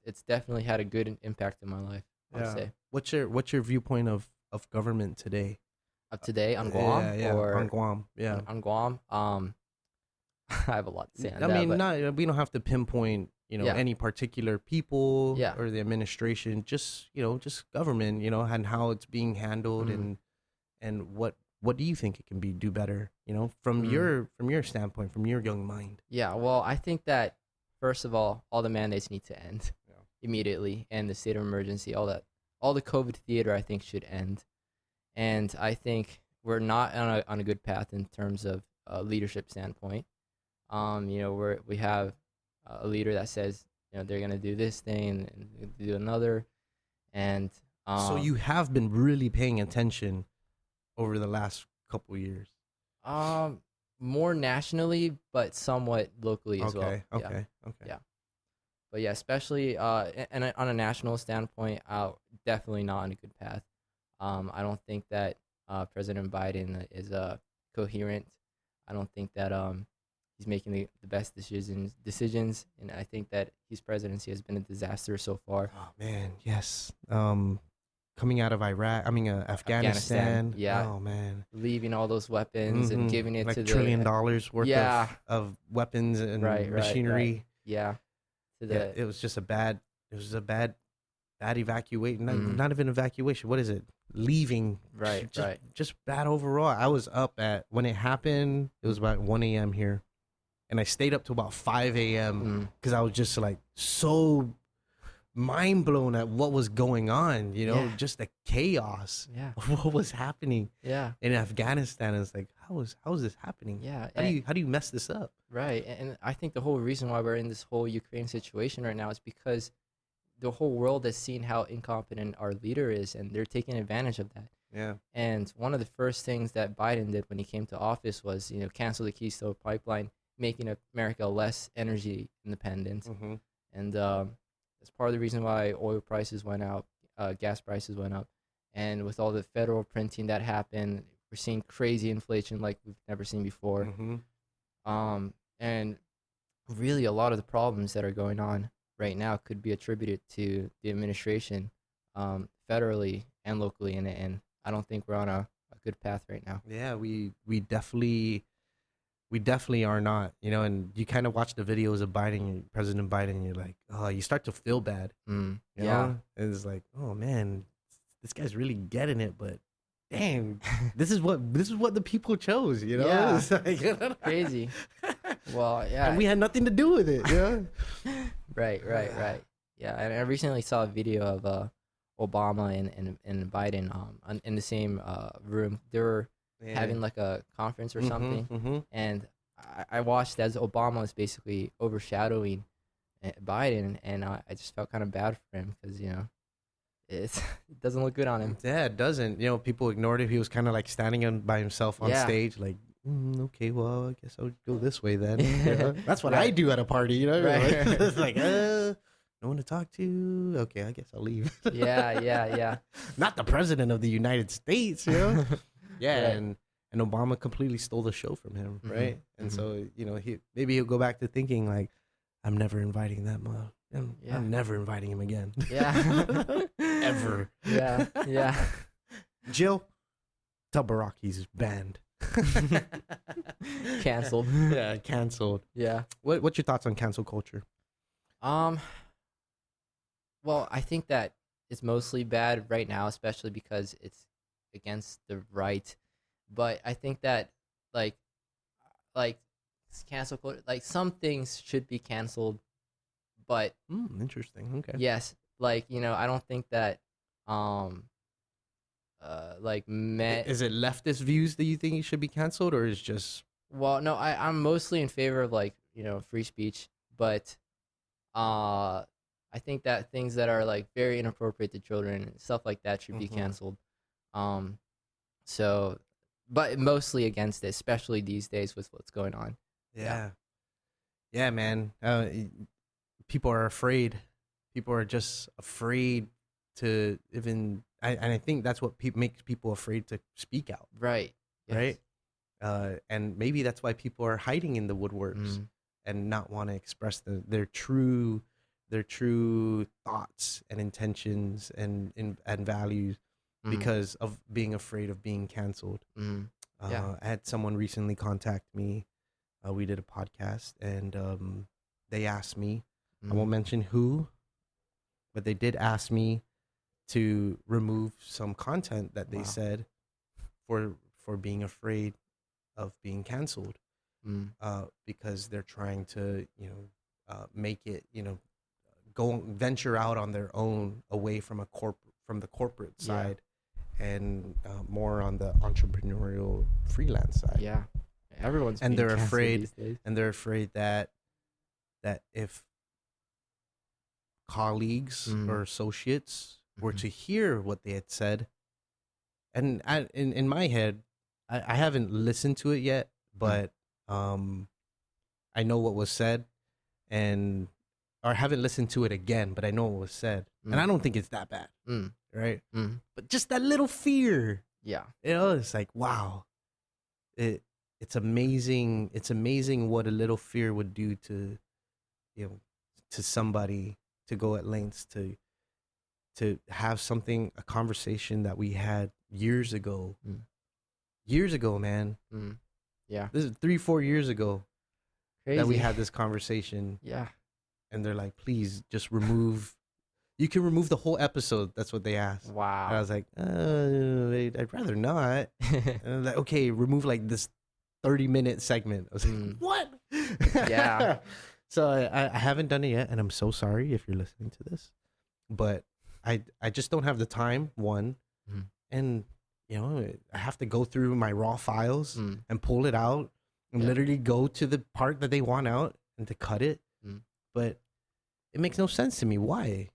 it's definitely had a good impact in my life, I'd Yeah. say. What's your viewpoint of government today? Up today on Guam, Yeah, or on Guam. Yeah. on Guam. I have a lot to say on I that. mean, But we don't have to pinpoint, Yeah. any particular people Yeah. or the administration, just, just government, and how it's being handled, and what do you think it can do better, from your standpoint, from your young mind? Yeah, well, I think that first of all the mandates need to end immediately, and the state of emergency, all the COVID theater, I think, should end. And I think we're not on a good path in terms of leadership standpoint. We have a leader that says they're gonna do this thing and do another, and So you have been really paying attention over the last couple years. more nationally, but somewhat locally as well. Okay. Yeah. But yeah, especially and on a national standpoint, definitely not on a good path. I don't think that President Biden is coherent. I don't think that he's making the best decisions, and I think that his presidency has been a disaster so far. Oh man, yes. Coming out of Afghanistan. Yeah. Oh man. Leaving all those weapons and giving it like to $1 trillion worth of weapons and machinery. Right. Yeah. It was just a bad evacuation. Not even evacuation. What is it? Leaving. Right. Just bad overall. I was up when it happened. It was about 1 a.m. here, and I stayed up to about 5 a.m. because I was just like so mind blown at what was going on. Just the chaos. Yeah. Of what was happening. Yeah. In Afghanistan. It's like, how is this happening? Yeah. How do you mess this up? Right. And I think the whole reason why we're in this whole Ukraine situation right now is because the whole world has seen how incompetent our leader is, and they're taking advantage of that. Yeah. And one of the first things that Biden did when he came to office was, cancel the Keystone Pipeline, making America less energy independent. And that's part of the reason why oil prices went up, gas prices went up. And with all the federal printing that happened, we're seeing crazy inflation like we've never seen before. And really a lot of the problems that are going on right now could be attributed to the administration, federally and locally, and I don't think we're on a good path right now. Yeah, we definitely are not, and you kind of watch the videos of President Biden, and you're like, oh, you start to feel bad. Yeah. And it's like, oh man, this guy's really getting it, but damn, this is what the people chose, you know? Yeah. It's like, Crazy. Well, yeah. and we had nothing to do with it, you know? Right. Yeah, and I recently saw a video of Obama and Biden in the same room. They were having like a conference or something, and I watched as Obama was basically overshadowing Biden, and I just felt kind of bad for him because it doesn't look good on him. Yeah, it doesn't. You know, people ignored it. He was kind of like standing by himself on stage, like, okay, well, I guess I'll go this way then. You know? That's what I do at a party, you know? Right. It's like, no one to talk to. Okay, I guess I'll leave. Yeah. Not the president of the United States, you know? Yeah, Right. and Obama completely stole the show from him, right? And so, you know, he'll go back to thinking like, I'm never inviting that mother. I'm never inviting him again. Yeah. Ever. Yeah. Jill, tell Barack he's banned. Canceled. Yeah, canceled. Yeah. What's your thoughts on cancel culture? Well, I think that it's mostly bad right now, especially because it's against the right. But I think that like cancel culture, like some things should be canceled, but Interesting. Okay. yes, like I don't think that like men. Is it leftist views that you think it should be canceled, or is just? Well, no, I'm mostly in favor of like free speech, but I think that things that are like very inappropriate to children and stuff like that should be canceled. So, but mostly against it, especially these days with what's going on. Yeah, man. People are afraid. People are just afraid to even. And I think that's what makes people afraid to speak out. Right. Yes. Right. And maybe that's why people are hiding in the woodworks and not want to express their true thoughts and intentions and values because of being afraid of being canceled. I had someone recently contact me. We did a podcast, and they asked me. I won't mention who, but they did ask me to remove some content that they said for being afraid of being canceled, because they're trying to make it go venture out on their own away from the corporate side and more on the entrepreneurial freelance side. Yeah, everyone's and being they're canceled afraid these days. and they're afraid that if colleagues or associates were to hear what they had said, and in my head, I haven't listened to it yet, but I know what was said, or I haven't listened to it again, but I know what was said, and I don't think it's that bad, right? But just that little fear, it's like, wow, it's amazing. It's amazing what a little fear would do to somebody, to go at lengths to have a conversation that we had years ago, man. Yeah, this is 3-4 years ago. Crazy. That we had this conversation. Yeah. And they're like, please just remove. You can remove the whole episode. That's what they asked. Wow. And I was like, I'd rather not. And they're like, okay, remove like this 30-minute segment. I was like, what? Yeah. So I haven't done it yet, and I'm so sorry if you're listening to this, but I just don't have the time, one, and I have to go through my raw files and pull it out and literally go to the part that they want out and to cut it. But it makes no sense to me. Why?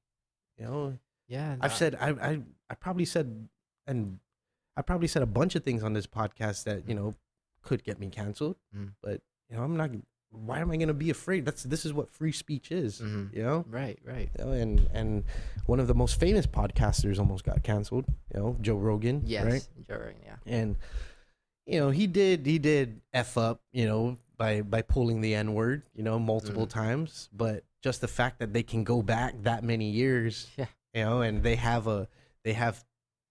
Yeah. I've said I probably said, and I probably said a bunch of things on this podcast that could get me canceled. But I'm not. Why am I going to be afraid? This is what free speech is. Right. And one of the most famous podcasters almost got canceled. Joe Rogan. Yes. Right? Joe Rogan. Yeah. And he did F up, by pulling the N word, multiple times. But just the fact that they can go back that many years, and they have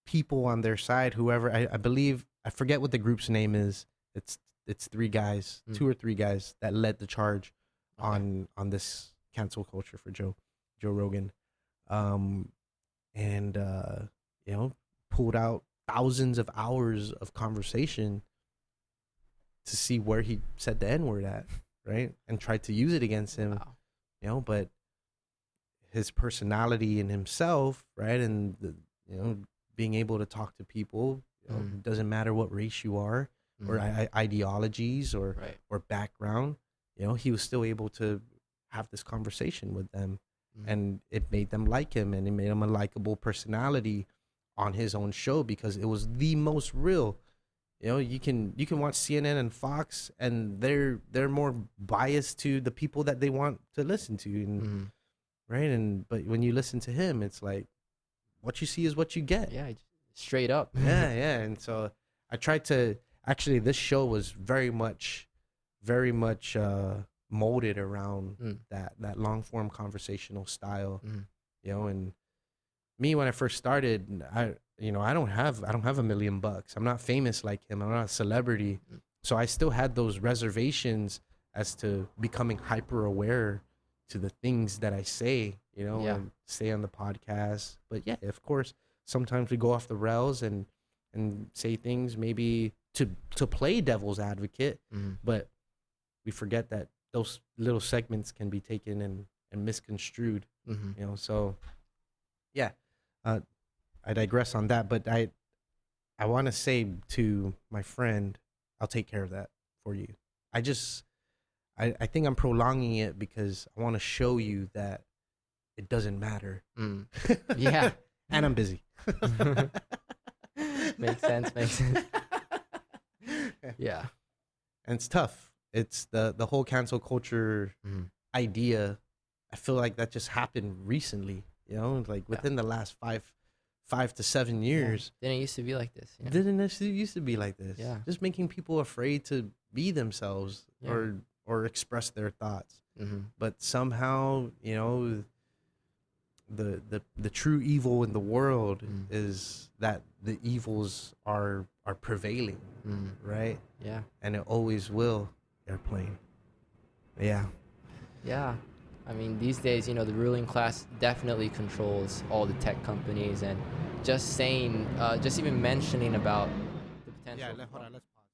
people on their side, whoever, I believe, I forget what the group's name is. It's 3 guys, 2 or 3 guys that led the charge on this cancel culture for Joe Rogan. And pulled out thousands of hours of conversation to see where he said the N-word at, right? And tried to use it against him, Wow. you know, but his personality and himself, right? And, being able to talk to people, it doesn't matter what race you are or ideologies or background, he was still able to have this conversation with them. And it made them like him, and it made him a likable personality on his own show because it was the most real. You can watch CNN and Fox, and they're more biased to the people that they want to listen to, and right. But when you listen to him, it's like what you see is what you get. Yeah, straight up. yeah. And so I tried to actually. This show was very much molded around that long form conversational style, and me when I first started, I don't have $1 million. I'm not famous like him. I'm not a celebrity. So I still had those reservations as to becoming hyper aware to the things that I say, and say on the podcast. But yeah, of course, sometimes we go off the rails and say things maybe to play devil's advocate, but we forget that those little segments can be taken and misconstrued, so yeah, I digress on that, but I want to say to my friend, I'll take care of that for you. I think I'm prolonging it because I want to show you that it doesn't matter. Yeah. And I'm busy. Makes sense. Yeah. And it's tough. It's the whole cancel culture idea. I feel like that just happened recently, like within the last 5 to 7 years. Yeah. Didn't used to be like this. Didn't necessarily used to be like this. Yeah. Just making people afraid to be themselves or express their thoughts. But somehow, the true evil in the world is that the evils are prevailing, right? Yeah. And it always will. Airplane. Yeah. Yeah. I mean, these days, the ruling class definitely controls all the tech companies, and just even mentioning about the potential. Hold on, let's pause.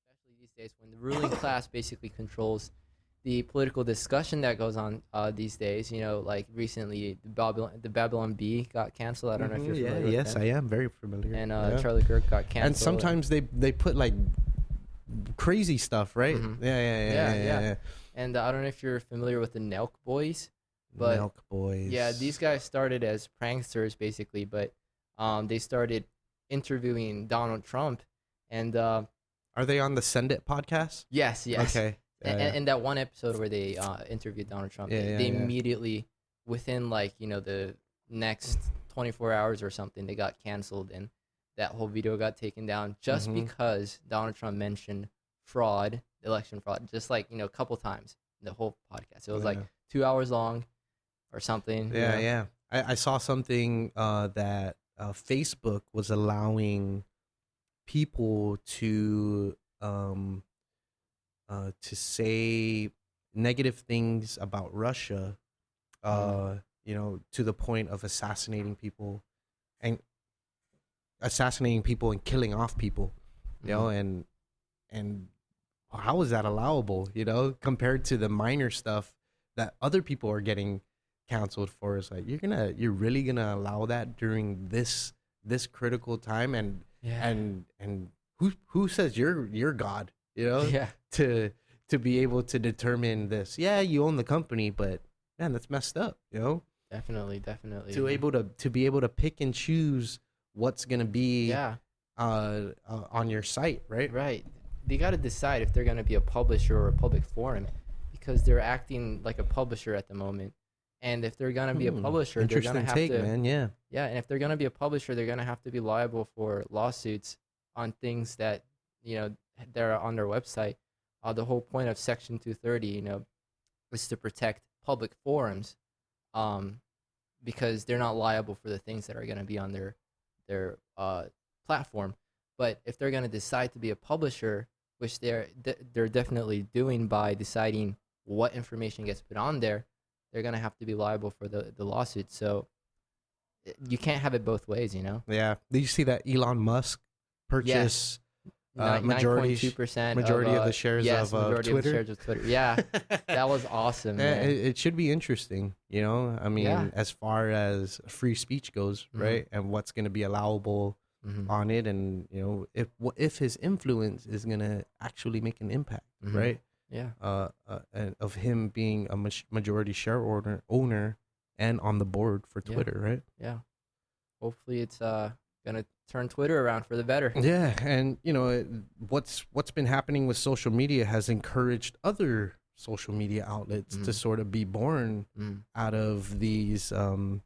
Especially these days when the ruling class basically controls the political discussion that goes on these days. Like recently, the Babylon Bee got canceled. I don't know if you're familiar with them. I am very familiar. And Charlie Kirk got canceled. And sometimes they put like crazy stuff, right? Yeah. And I don't know if you're familiar with the Nelk Boys, but Nelk Boys. Yeah, these guys started as pranksters basically, but they started interviewing Donald Trump, and are they on the Send It podcast? Yes. Okay. And that one episode where they interviewed Donald Trump, they immediately, within the next 24 hours or something, they got canceled, and that whole video got taken down just because Donald Trump mentioned election fraud, just a couple times in the whole podcast. It was 2 hours long or something. Yeah. I saw something that Facebook was allowing people to say negative things about Russia, to the point of assassinating people and killing off people, and how is that allowable, compared to the minor stuff that other people are getting canceled for? It's like, you're really gonna allow that during this critical time, and who says you're God, to be able to determine this? Yeah, you own the company, but man, that's messed up, Definitely. To be able to pick and choose what's gonna be on your site, right? They got to decide if they're going to be a publisher or a public forum, because they're acting like a publisher at the moment. And if they're going to be a publisher, they're going to have to, man. Yeah. And if they're going to be a publisher, they're going to have to be liable for lawsuits on things that they're on their website. The whole point of Section 230, is to protect public forums, because they're not liable for the things that are going to be on their platform. But if they're going to decide to be a publisher, which they're definitely doing by deciding what information gets put on there, they're going to have to be liable for the lawsuit. So you can't have it both ways, Yeah. Did you see that Elon Musk purchase majority 9.2% of the shares of majority Twitter? of the shares of Twitter. Yeah, that was awesome, Yeah, man. it should be interesting, I mean, Yeah. as far as free speech goes, right? And what's going to be allowable on it, and if his influence is going to actually make an impact, right? Yeah. And of him being a majority owner and on the board for Twitter, right? Yeah. Hopefully it's gonna turn Twitter around for the better. Yeah, and what's been happening with social media has encouraged other social media outlets to sort of be born out of these out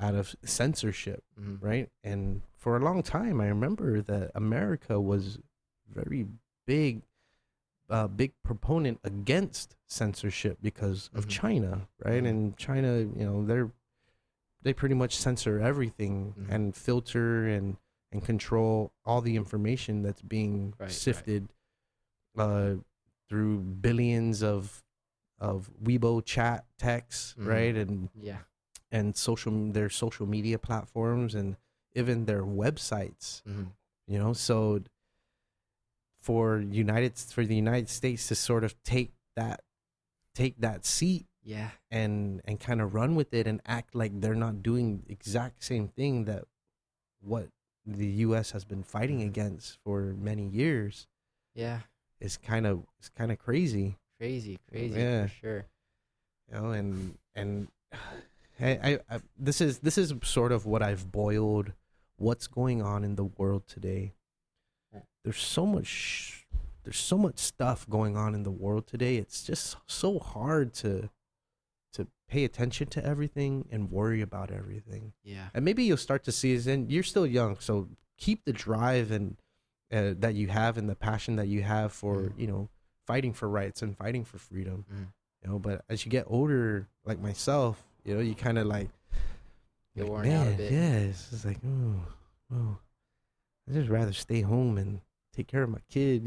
of censorship, right? And for a long time, I remember that America was very big proponent against censorship because of China, right? And China, they pretty much censor everything and filter and control all the information that's being sifted through billions of Weibo chat texts, right? And and their social media platforms and even their websites, so for the United States to sort of take that seat and kind of run with it and act like they're not doing the exact same thing that what the US has been fighting against for many years is kind of crazy. Crazy Yeah. for sure. And I this is sort of what I've boiled what's going on in the world today. There's so much stuff going on in the world today. It's just so hard to pay attention to everything and worry about everything. Yeah. And maybe you'll start to see it, and you're still young, so keep the drive and that you have and the passion that you have for fighting for rights and fighting for freedom. But as you get older, like myself, you kind of like get worn out a bit. Yeah, it's just like, oh, I'd just rather stay home and take care of my kid,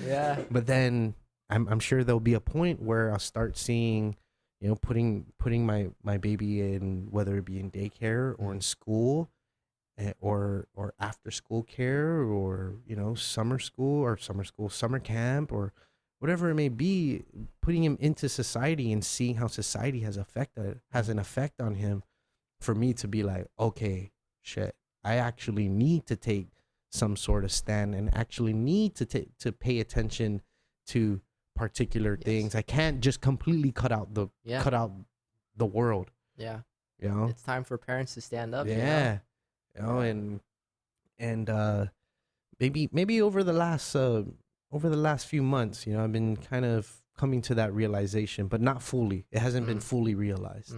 Yeah. But then I'm sure there'll be a point where I'll start seeing, putting my baby in, whether it be in daycare or in school, or after school care, or summer camp, or whatever it may be, putting him into society and seeing how society has an effect on him, for me to be like, okay, shit, I actually need to take some sort of stand and actually need to pay attention to particular things. I can't just completely cut out the world. Yeah. It's time for parents to stand up. Yeah. And maybe over the last few months, I've been kind of coming to that realization, but not fully. It hasn't been fully realized.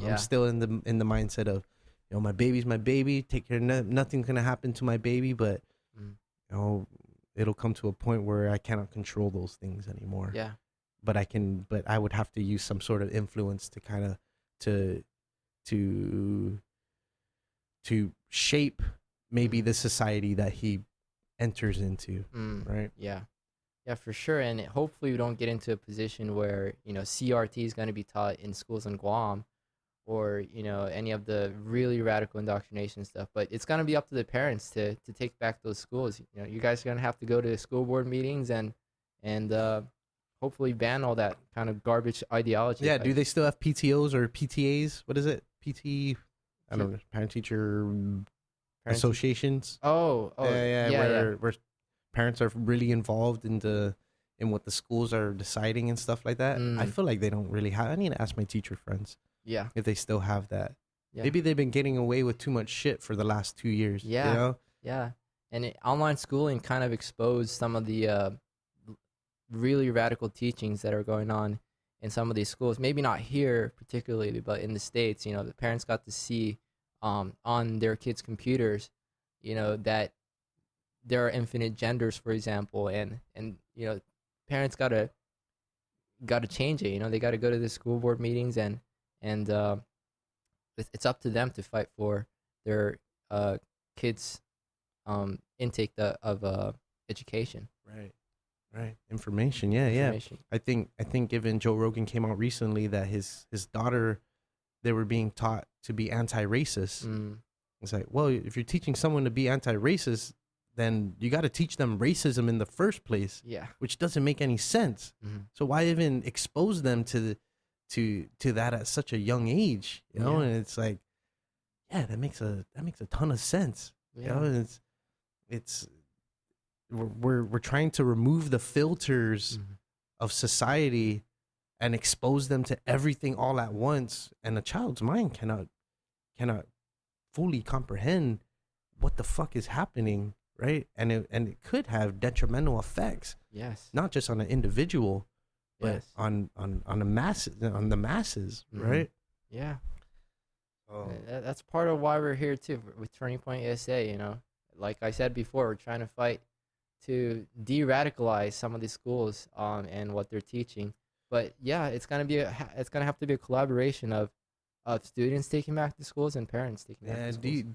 I'm still in the mindset of, my baby's my baby. Take care. Nothing's gonna happen to my baby, but it'll come to a point where I cannot control those things anymore. Yeah. But I would have to use some sort of influence to kind of to shape maybe the society that he enters into. Right. Yeah. Yeah, for sure. And hopefully we don't get into a position where, CRT is going to be taught in schools in Guam, or, any of the really radical indoctrination stuff. But it's going to be up to the parents to take back those schools. You guys are going to have to go to school board meetings and hopefully ban all that kind of garbage ideology. Yeah, do they still have PTOs or PTAs? What is it? I don't know, parent-teacher associations? Oh, where parents are really involved in what the schools are deciding and stuff like that. I feel like they don't really have. I need to ask my teacher friends. Yeah. If they still have that. Yeah. Maybe they've been getting away with too much shit for the last 2 years. Yeah. Yeah. And online schooling kind of exposed some of the really radical teachings that are going on in some of these schools. Maybe not here particularly, but in the States, the parents got to see on their kids' computers, that there are infinite genders, for example, and parents gotta change it. They gotta go to the school board meetings and it's up to them to fight for their kids' intake of education. Right. Information. Yeah. I think even Joe Rogan came out recently that his daughter they were being taught to be anti-racist. Mm. It's like, well, if you're teaching someone to be anti-racist, then you got to teach them racism in the first place, Yeah. which doesn't make any sense. Mm-hmm. So why even expose them to that at such a young age? You know, Yeah. and it's like, yeah, that makes a ton of sense. Yeah. You know, and it's we're trying to remove the filters Mhm. of society and expose them to everything all at once, and a child's mind cannot fully comprehend what the fuck is happening, right? And it could have detrimental effects, Yes. not just on an individual, but Yes. on the masses, Mhm. right? Yeah. Oh. That's part of why we're here too with Turning Point SA. You know, like I said before, we're trying to fight to de-radicalize some of these schools and what they're teaching. But yeah, it's gonna have to be a collaboration of students taking back the schools and parents taking back Yeah. the schools.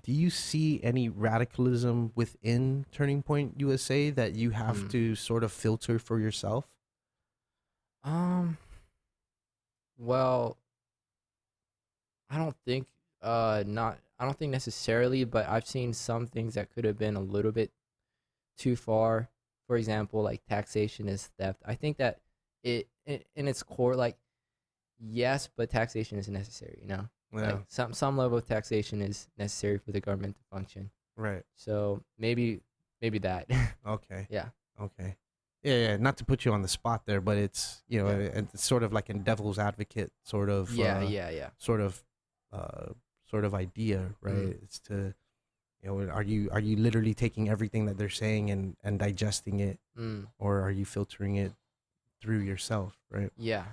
Do you see any radicalism within Turning Point USA that you have to sort of filter for yourself? Well, I don't think I don't think necessarily, but I've seen some things that could have been a little bit too far. For example, like taxation is theft. I think that it in its core, like, yes, but taxation is necessary, you know? Yeah. Like some level of taxation is necessary for the government to function. Right. So maybe that. Okay. Yeah. Okay. Yeah. Not to put you on the spot there, but it's, you know, Yeah. it's sort of like a devil's advocate sort of Yeah. sort of idea, right? It's to, you know, are you literally taking everything that they're saying and digesting it, or are you filtering it through yourself, right? Yeah.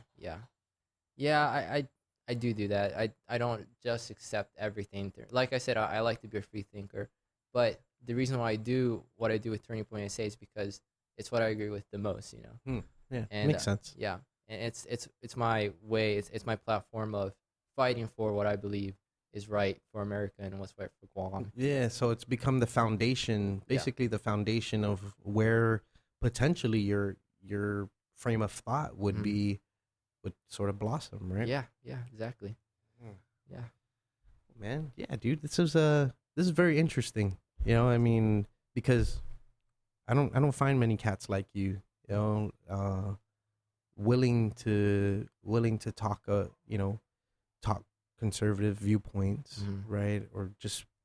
I do that. I don't just accept everything. Like I said, I like to be a free thinker, but the reason why I do what I do with Turning Point SA is because it's what I agree with the most, you know. Yeah, And makes sense. Yeah, and it's my way. It's my platform of fighting for what I believe is right for America and what's right for Guam. Yeah, so it's become the foundation, basically the foundation of where potentially your frame of thought would would sort of blossom, right? Yeah, exactly. Mm. Yeah. Man, yeah, dude, this is very interesting. You know, I mean, because I don't find many cats like you know, willing to talk talk conservative viewpoints, right?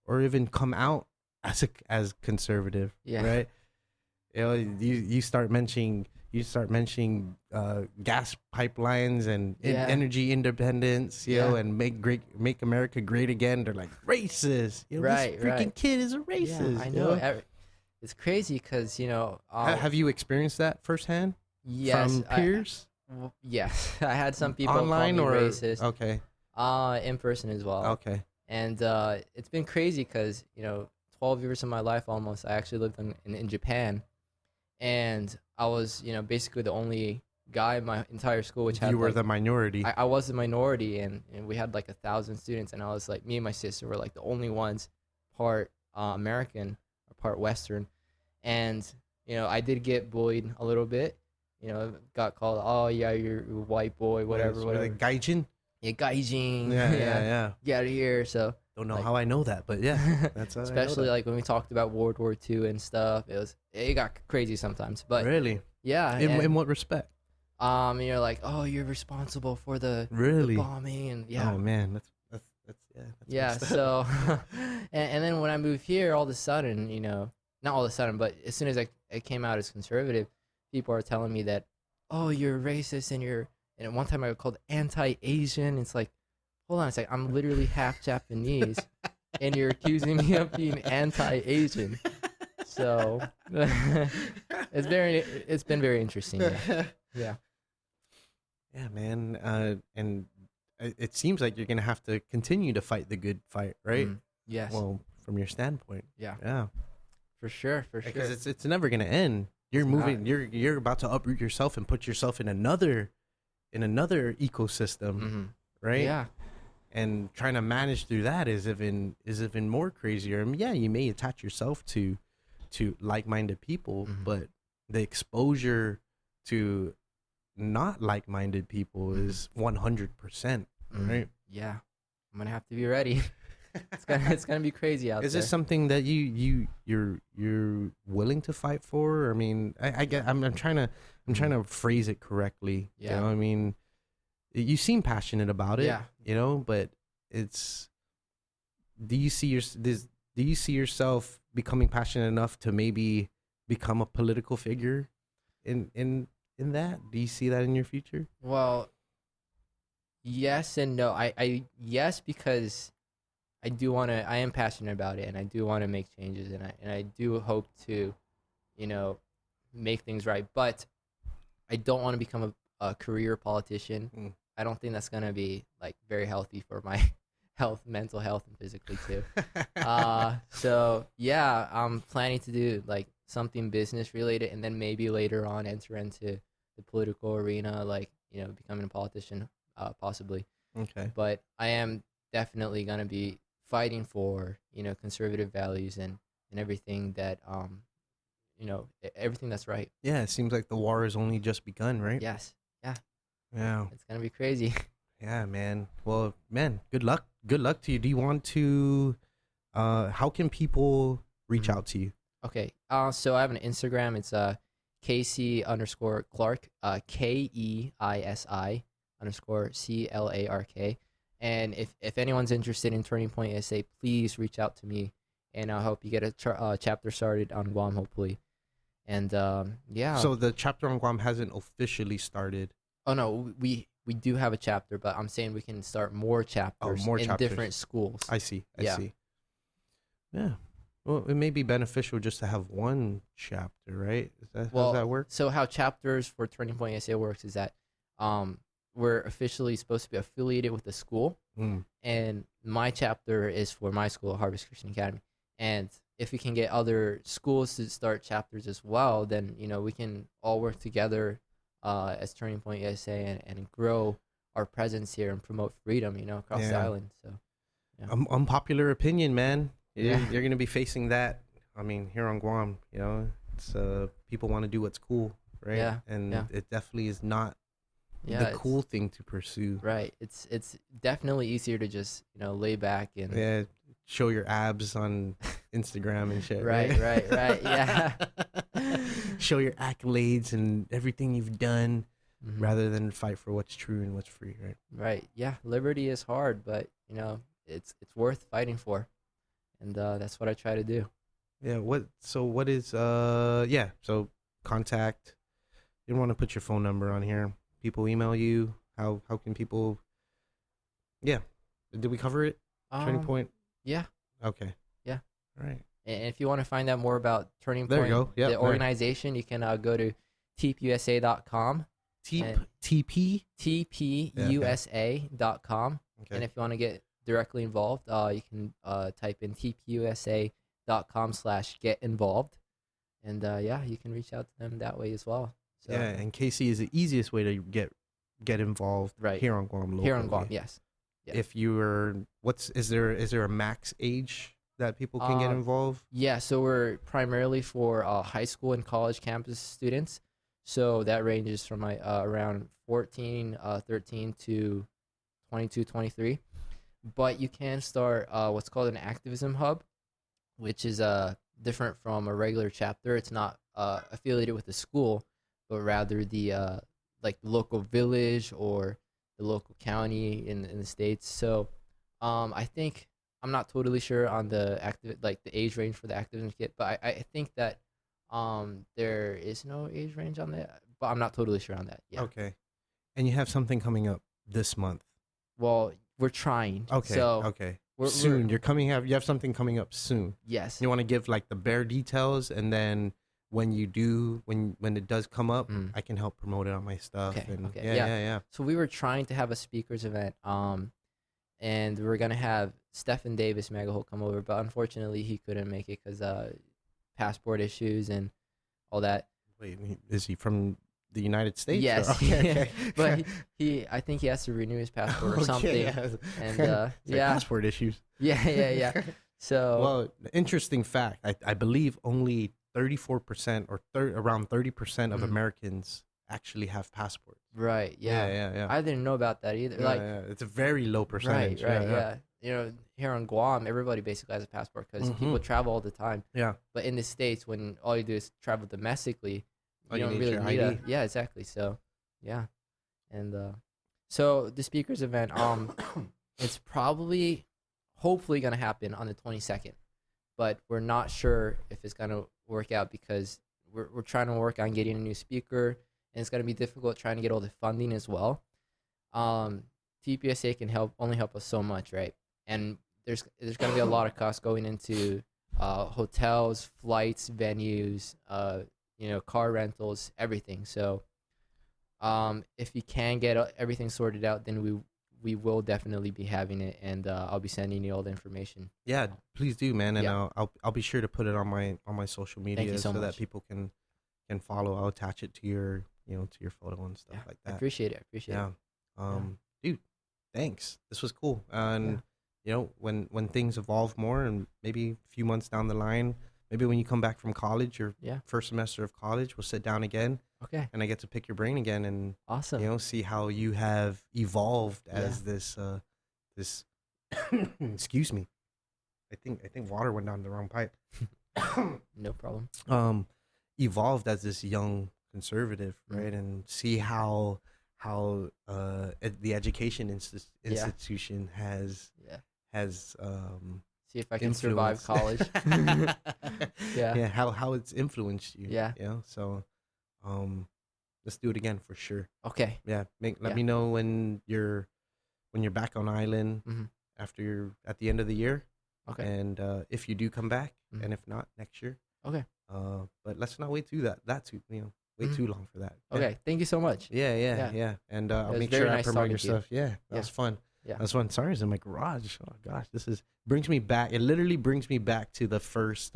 Or even come out as conservative, right? You know, you start mentioning gas pipelines and energy independence, you know, and make America great again. They're like racist, you know, this freaking kid is a racist. Yeah, I know. It's crazy because, you know, have you experienced that firsthand? Yes, from peers. Yes, I had some people online call me or racist. Okay. In person as well. Okay. And it's been crazy because, you know, 12 years of my life almost, I actually lived in Japan, and I was, you know, basically the only guy in my entire school, which had, you were like, the minority. I was the minority, and we had like 1,000 students, and I was like, me and my sister were like the only ones part American or part Western, and, you know, I did get bullied a little bit. You know, got called, oh yeah, you're a white boy, whatever. Gaijin. Yeah, gaijin. Yeah. Get out of here. So don't know how I know that, but yeah, that's how especially like when we talked about World War II and stuff. It got crazy sometimes, but really, yeah. In what respect? You're like, oh, you're responsible for the bombing, and Oh man, that's yeah. So, and then when I moved here, all of a sudden, you know, not all of a sudden, but as soon as I came out as conservative, people are telling me that, oh, you're racist, and one time I got called anti-Asian. It's like, hold on a second, I'm literally half Japanese, and you're accusing me of being anti-Asian. So it's been very interesting. Yeah. Yeah, man. And it seems like you're gonna have to continue to fight the good fight, right? Yes. Well, from your standpoint. Yeah. For sure. Because it's never gonna end. You're moving. You're about to uproot yourself and put yourself in another ecosystem, right? Yeah. And trying to manage through that is even more crazier. I mean, yeah, you may attach yourself to like-minded people, but the exposure to not like-minded people is 100%, right? Yeah, I'm gonna have to be ready. It's gonna be crazy out there. Is this something that you're willing to fight for? I mean, I'm trying to phrase it correctly. Yeah. You know, I mean, you seem passionate about it. Yeah. You know, but it's. Do you see yourself becoming passionate enough to maybe become a political figure in that? Do you see that in your future? Well, yes and no. I yes, because I am passionate about it, and I do want to make changes, and I do hope to, make things right. But I don't want to become a career politician. I don't think that's gonna be like very healthy for my mental health, and physically too. So yeah, I'm planning to do like something business related, and then maybe later on enter into the political arena, like becoming a politician, possibly. Okay. But I am definitely gonna be fighting for conservative values and everything that everything that's right. Yeah, it seems like the war has only just begun, right? Yes. Yeah. Yeah. It's gonna be crazy. Yeah, man. Well, man, good luck. Good luck to you. Do you want to how can people reach out to you? Okay. So I have an Instagram. It's Keisi_Clark, KEISI_CLARK. And if anyone's interested in Turning Point SA, please reach out to me, and I'll help you get a chapter started on Guam, hopefully. And yeah. So the chapter on Guam hasn't officially started. Oh no, we do have a chapter, but I'm saying we can start more chapters in different schools. I see. I see. Yeah. Well, it may be beneficial just to have one chapter, right? How does that work? So how chapters for Turning Point SA works is that we're officially supposed to be affiliated with the school, and my chapter is for my school, Harvest Christian Academy. And if we can get other schools to start chapters as well, then we can all work together as Turning Point SA and grow our presence here and promote freedom, across the island. So, yeah. Unpopular opinion, man. Yeah. You're gonna be facing that. I mean, here on Guam, it's people want to do what's cool, right? Yeah. And it definitely is not the cool thing to pursue. Right. It's definitely easier to just lay back and show your abs on Instagram and shit. Right. Yeah. Show your accolades and everything you've done, rather than fight for what's true and what's free, right? Right. Yeah. Liberty is hard, but it's worth fighting for, and that's what I try to do. Yeah. What is so contact. You don't want to put your phone number on here. People email you. How can people? Yeah. Did we cover it? Turning Point. Yeah. Okay. Yeah. All right. And if you want to find out more about Turning Point, there you go. Yep, the organization, you can go to tpusa.com. tpusa.com. Okay. And if you want to get directly involved, you can type in tpusa.com/get-involved. And you can reach out to them that way as well. So, yeah, and Keisi is the easiest way to get involved here on Guam locally. Here on Guam, yes. Yeah. If you were, is there a max age that people can get involved? Yeah, so we're primarily for high school and college campus students. So that ranges from around 13 to 22, 23. But you can start what's called an activism hub, which is different from a regular chapter. It's not affiliated with the school, but rather the like the local village or the local county in the States. So I think, I'm not totally sure on the the age range for the activism kit, but I think that there is no age range on that, but I'm not totally sure on that. Yeah. Okay. And you have something coming up this month. Well, we're trying. Okay. So okay. Soon. You have something coming up soon. Yes. You want to give like the bare details, and then when you do, when it does come up, I can help promote it on my stuff. Okay. And okay. Yeah. So we were trying to have a speakers event, and we were gonna have Stephen Davis Megahole come over, but unfortunately he couldn't make it because passport issues and all that. Wait, is he from the United States? Yes. Okay. But I think he has to renew his passport or something. Yeah. And passport issues. Yeah. So well, interesting fact. I believe only 34% or around 30% of Americans actually have passports. Right. Yeah. Yeah. I didn't know about that either. Like, It's a very low percentage. right. Yeah. You know, here on Guam, everybody basically has a passport because people travel all the time. Yeah. But in the States, when all you do is travel domestically, you You don't need really your need ID. yeah, exactly. So, yeah. And so the speakers event, it's probably, hopefully, gonna happen on the 22nd, but we're not sure if it's gonna work out because we're trying to work on getting a new speaker, and it's gonna be difficult trying to get all the funding as well. TPSA can only help us so much, right? And there's gonna be a lot of costs going into hotels, flights, venues, you know, car rentals, everything. So if you can get everything sorted out, then we will definitely be having it, and I'll be sending you all the information. Yeah, please do, man, and Yeah. I'll be sure to put it on my social media so that much. people can follow. I'll attach it to your to your photo and stuff like I that. appreciate it. Yeah. Dude, thanks. This was cool. And you know, when things evolve more, and maybe a few months down the line, maybe when you come back from college, your first semester of college, we'll sit down again. Okay. And I get to pick your brain again, and Awesome. you know, see how you have evolved as this excuse me. I think water went down the wrong pipe. No problem. Evolved as this young conservative, right? And see how the education institution has see if I can survive college. Yeah, how it's influenced you. Yeah. You know, so let's do it again for sure. Okay. Yeah, let me know when you're back on island after you're at the end of the year. Okay. And if you do come back, and if not, next year. Okay. But let's not wait too too long for that. Okay. Thank you so much. Yeah. And I'll was make very sure I nice promote talking your to you. stuff. Yeah, that was fun. Yeah. That's fun. Sorry, it's in my garage. Oh gosh, brings me back. It literally brings me back to the first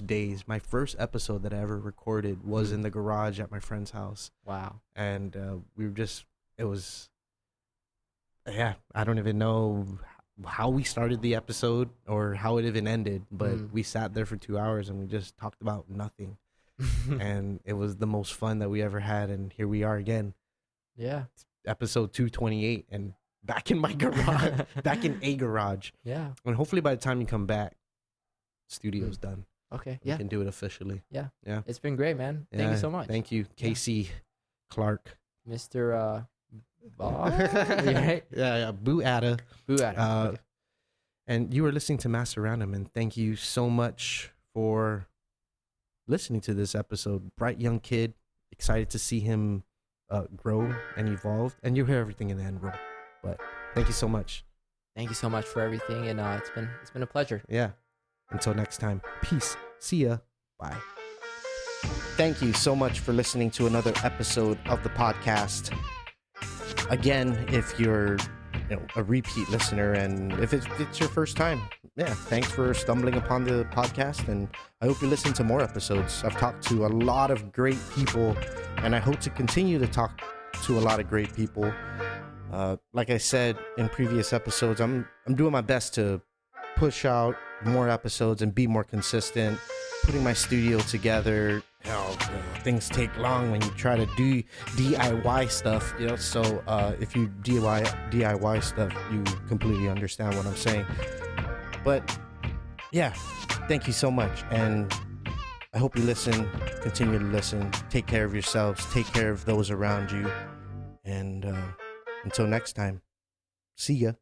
days. My first episode that I ever recorded was in the garage at my friend's house. Wow. And I don't even know how we started the episode or how it even ended, but we sat there for 2 hours and we just talked about nothing. And it was the most fun that we ever had, and here we are again. Yeah. Episode 228, and back in my garage, back in a garage. Yeah. And hopefully by the time you come back, studio's done. Okay. We can do it officially. Yeah. Yeah. It's been great, man. Thank you so much. Thank you, Keisi Clark. Mr. Bob? Right? Yeah. Boo Atta. Okay. And you are listening to Master Random, and thank you so much for listening to this episode. Bright young kid, excited to see him grow and evolve, and you'll hear everything in the end roll. But thank you so much. Thank you so much for everything, and it's been a pleasure. Yeah. Until next time, peace. See ya. Bye. Thank you so much for listening to another episode of the podcast. Again, if you're a repeat listener, and if it's your first time, thanks for stumbling upon the podcast, and I hope you listen to more episodes. I've talked to a lot of great people, and I hope to continue to talk to a lot of great people. Like I said in previous episodes, I'm doing my best to push out more episodes and be more consistent, putting my studio together. Things take long when you try to do DIY stuff, so if you DIY stuff, you completely understand what I'm saying. But yeah, thank you so much, and I hope you listen, continue to listen, take care of yourselves, take care of those around you, and until next time, see ya.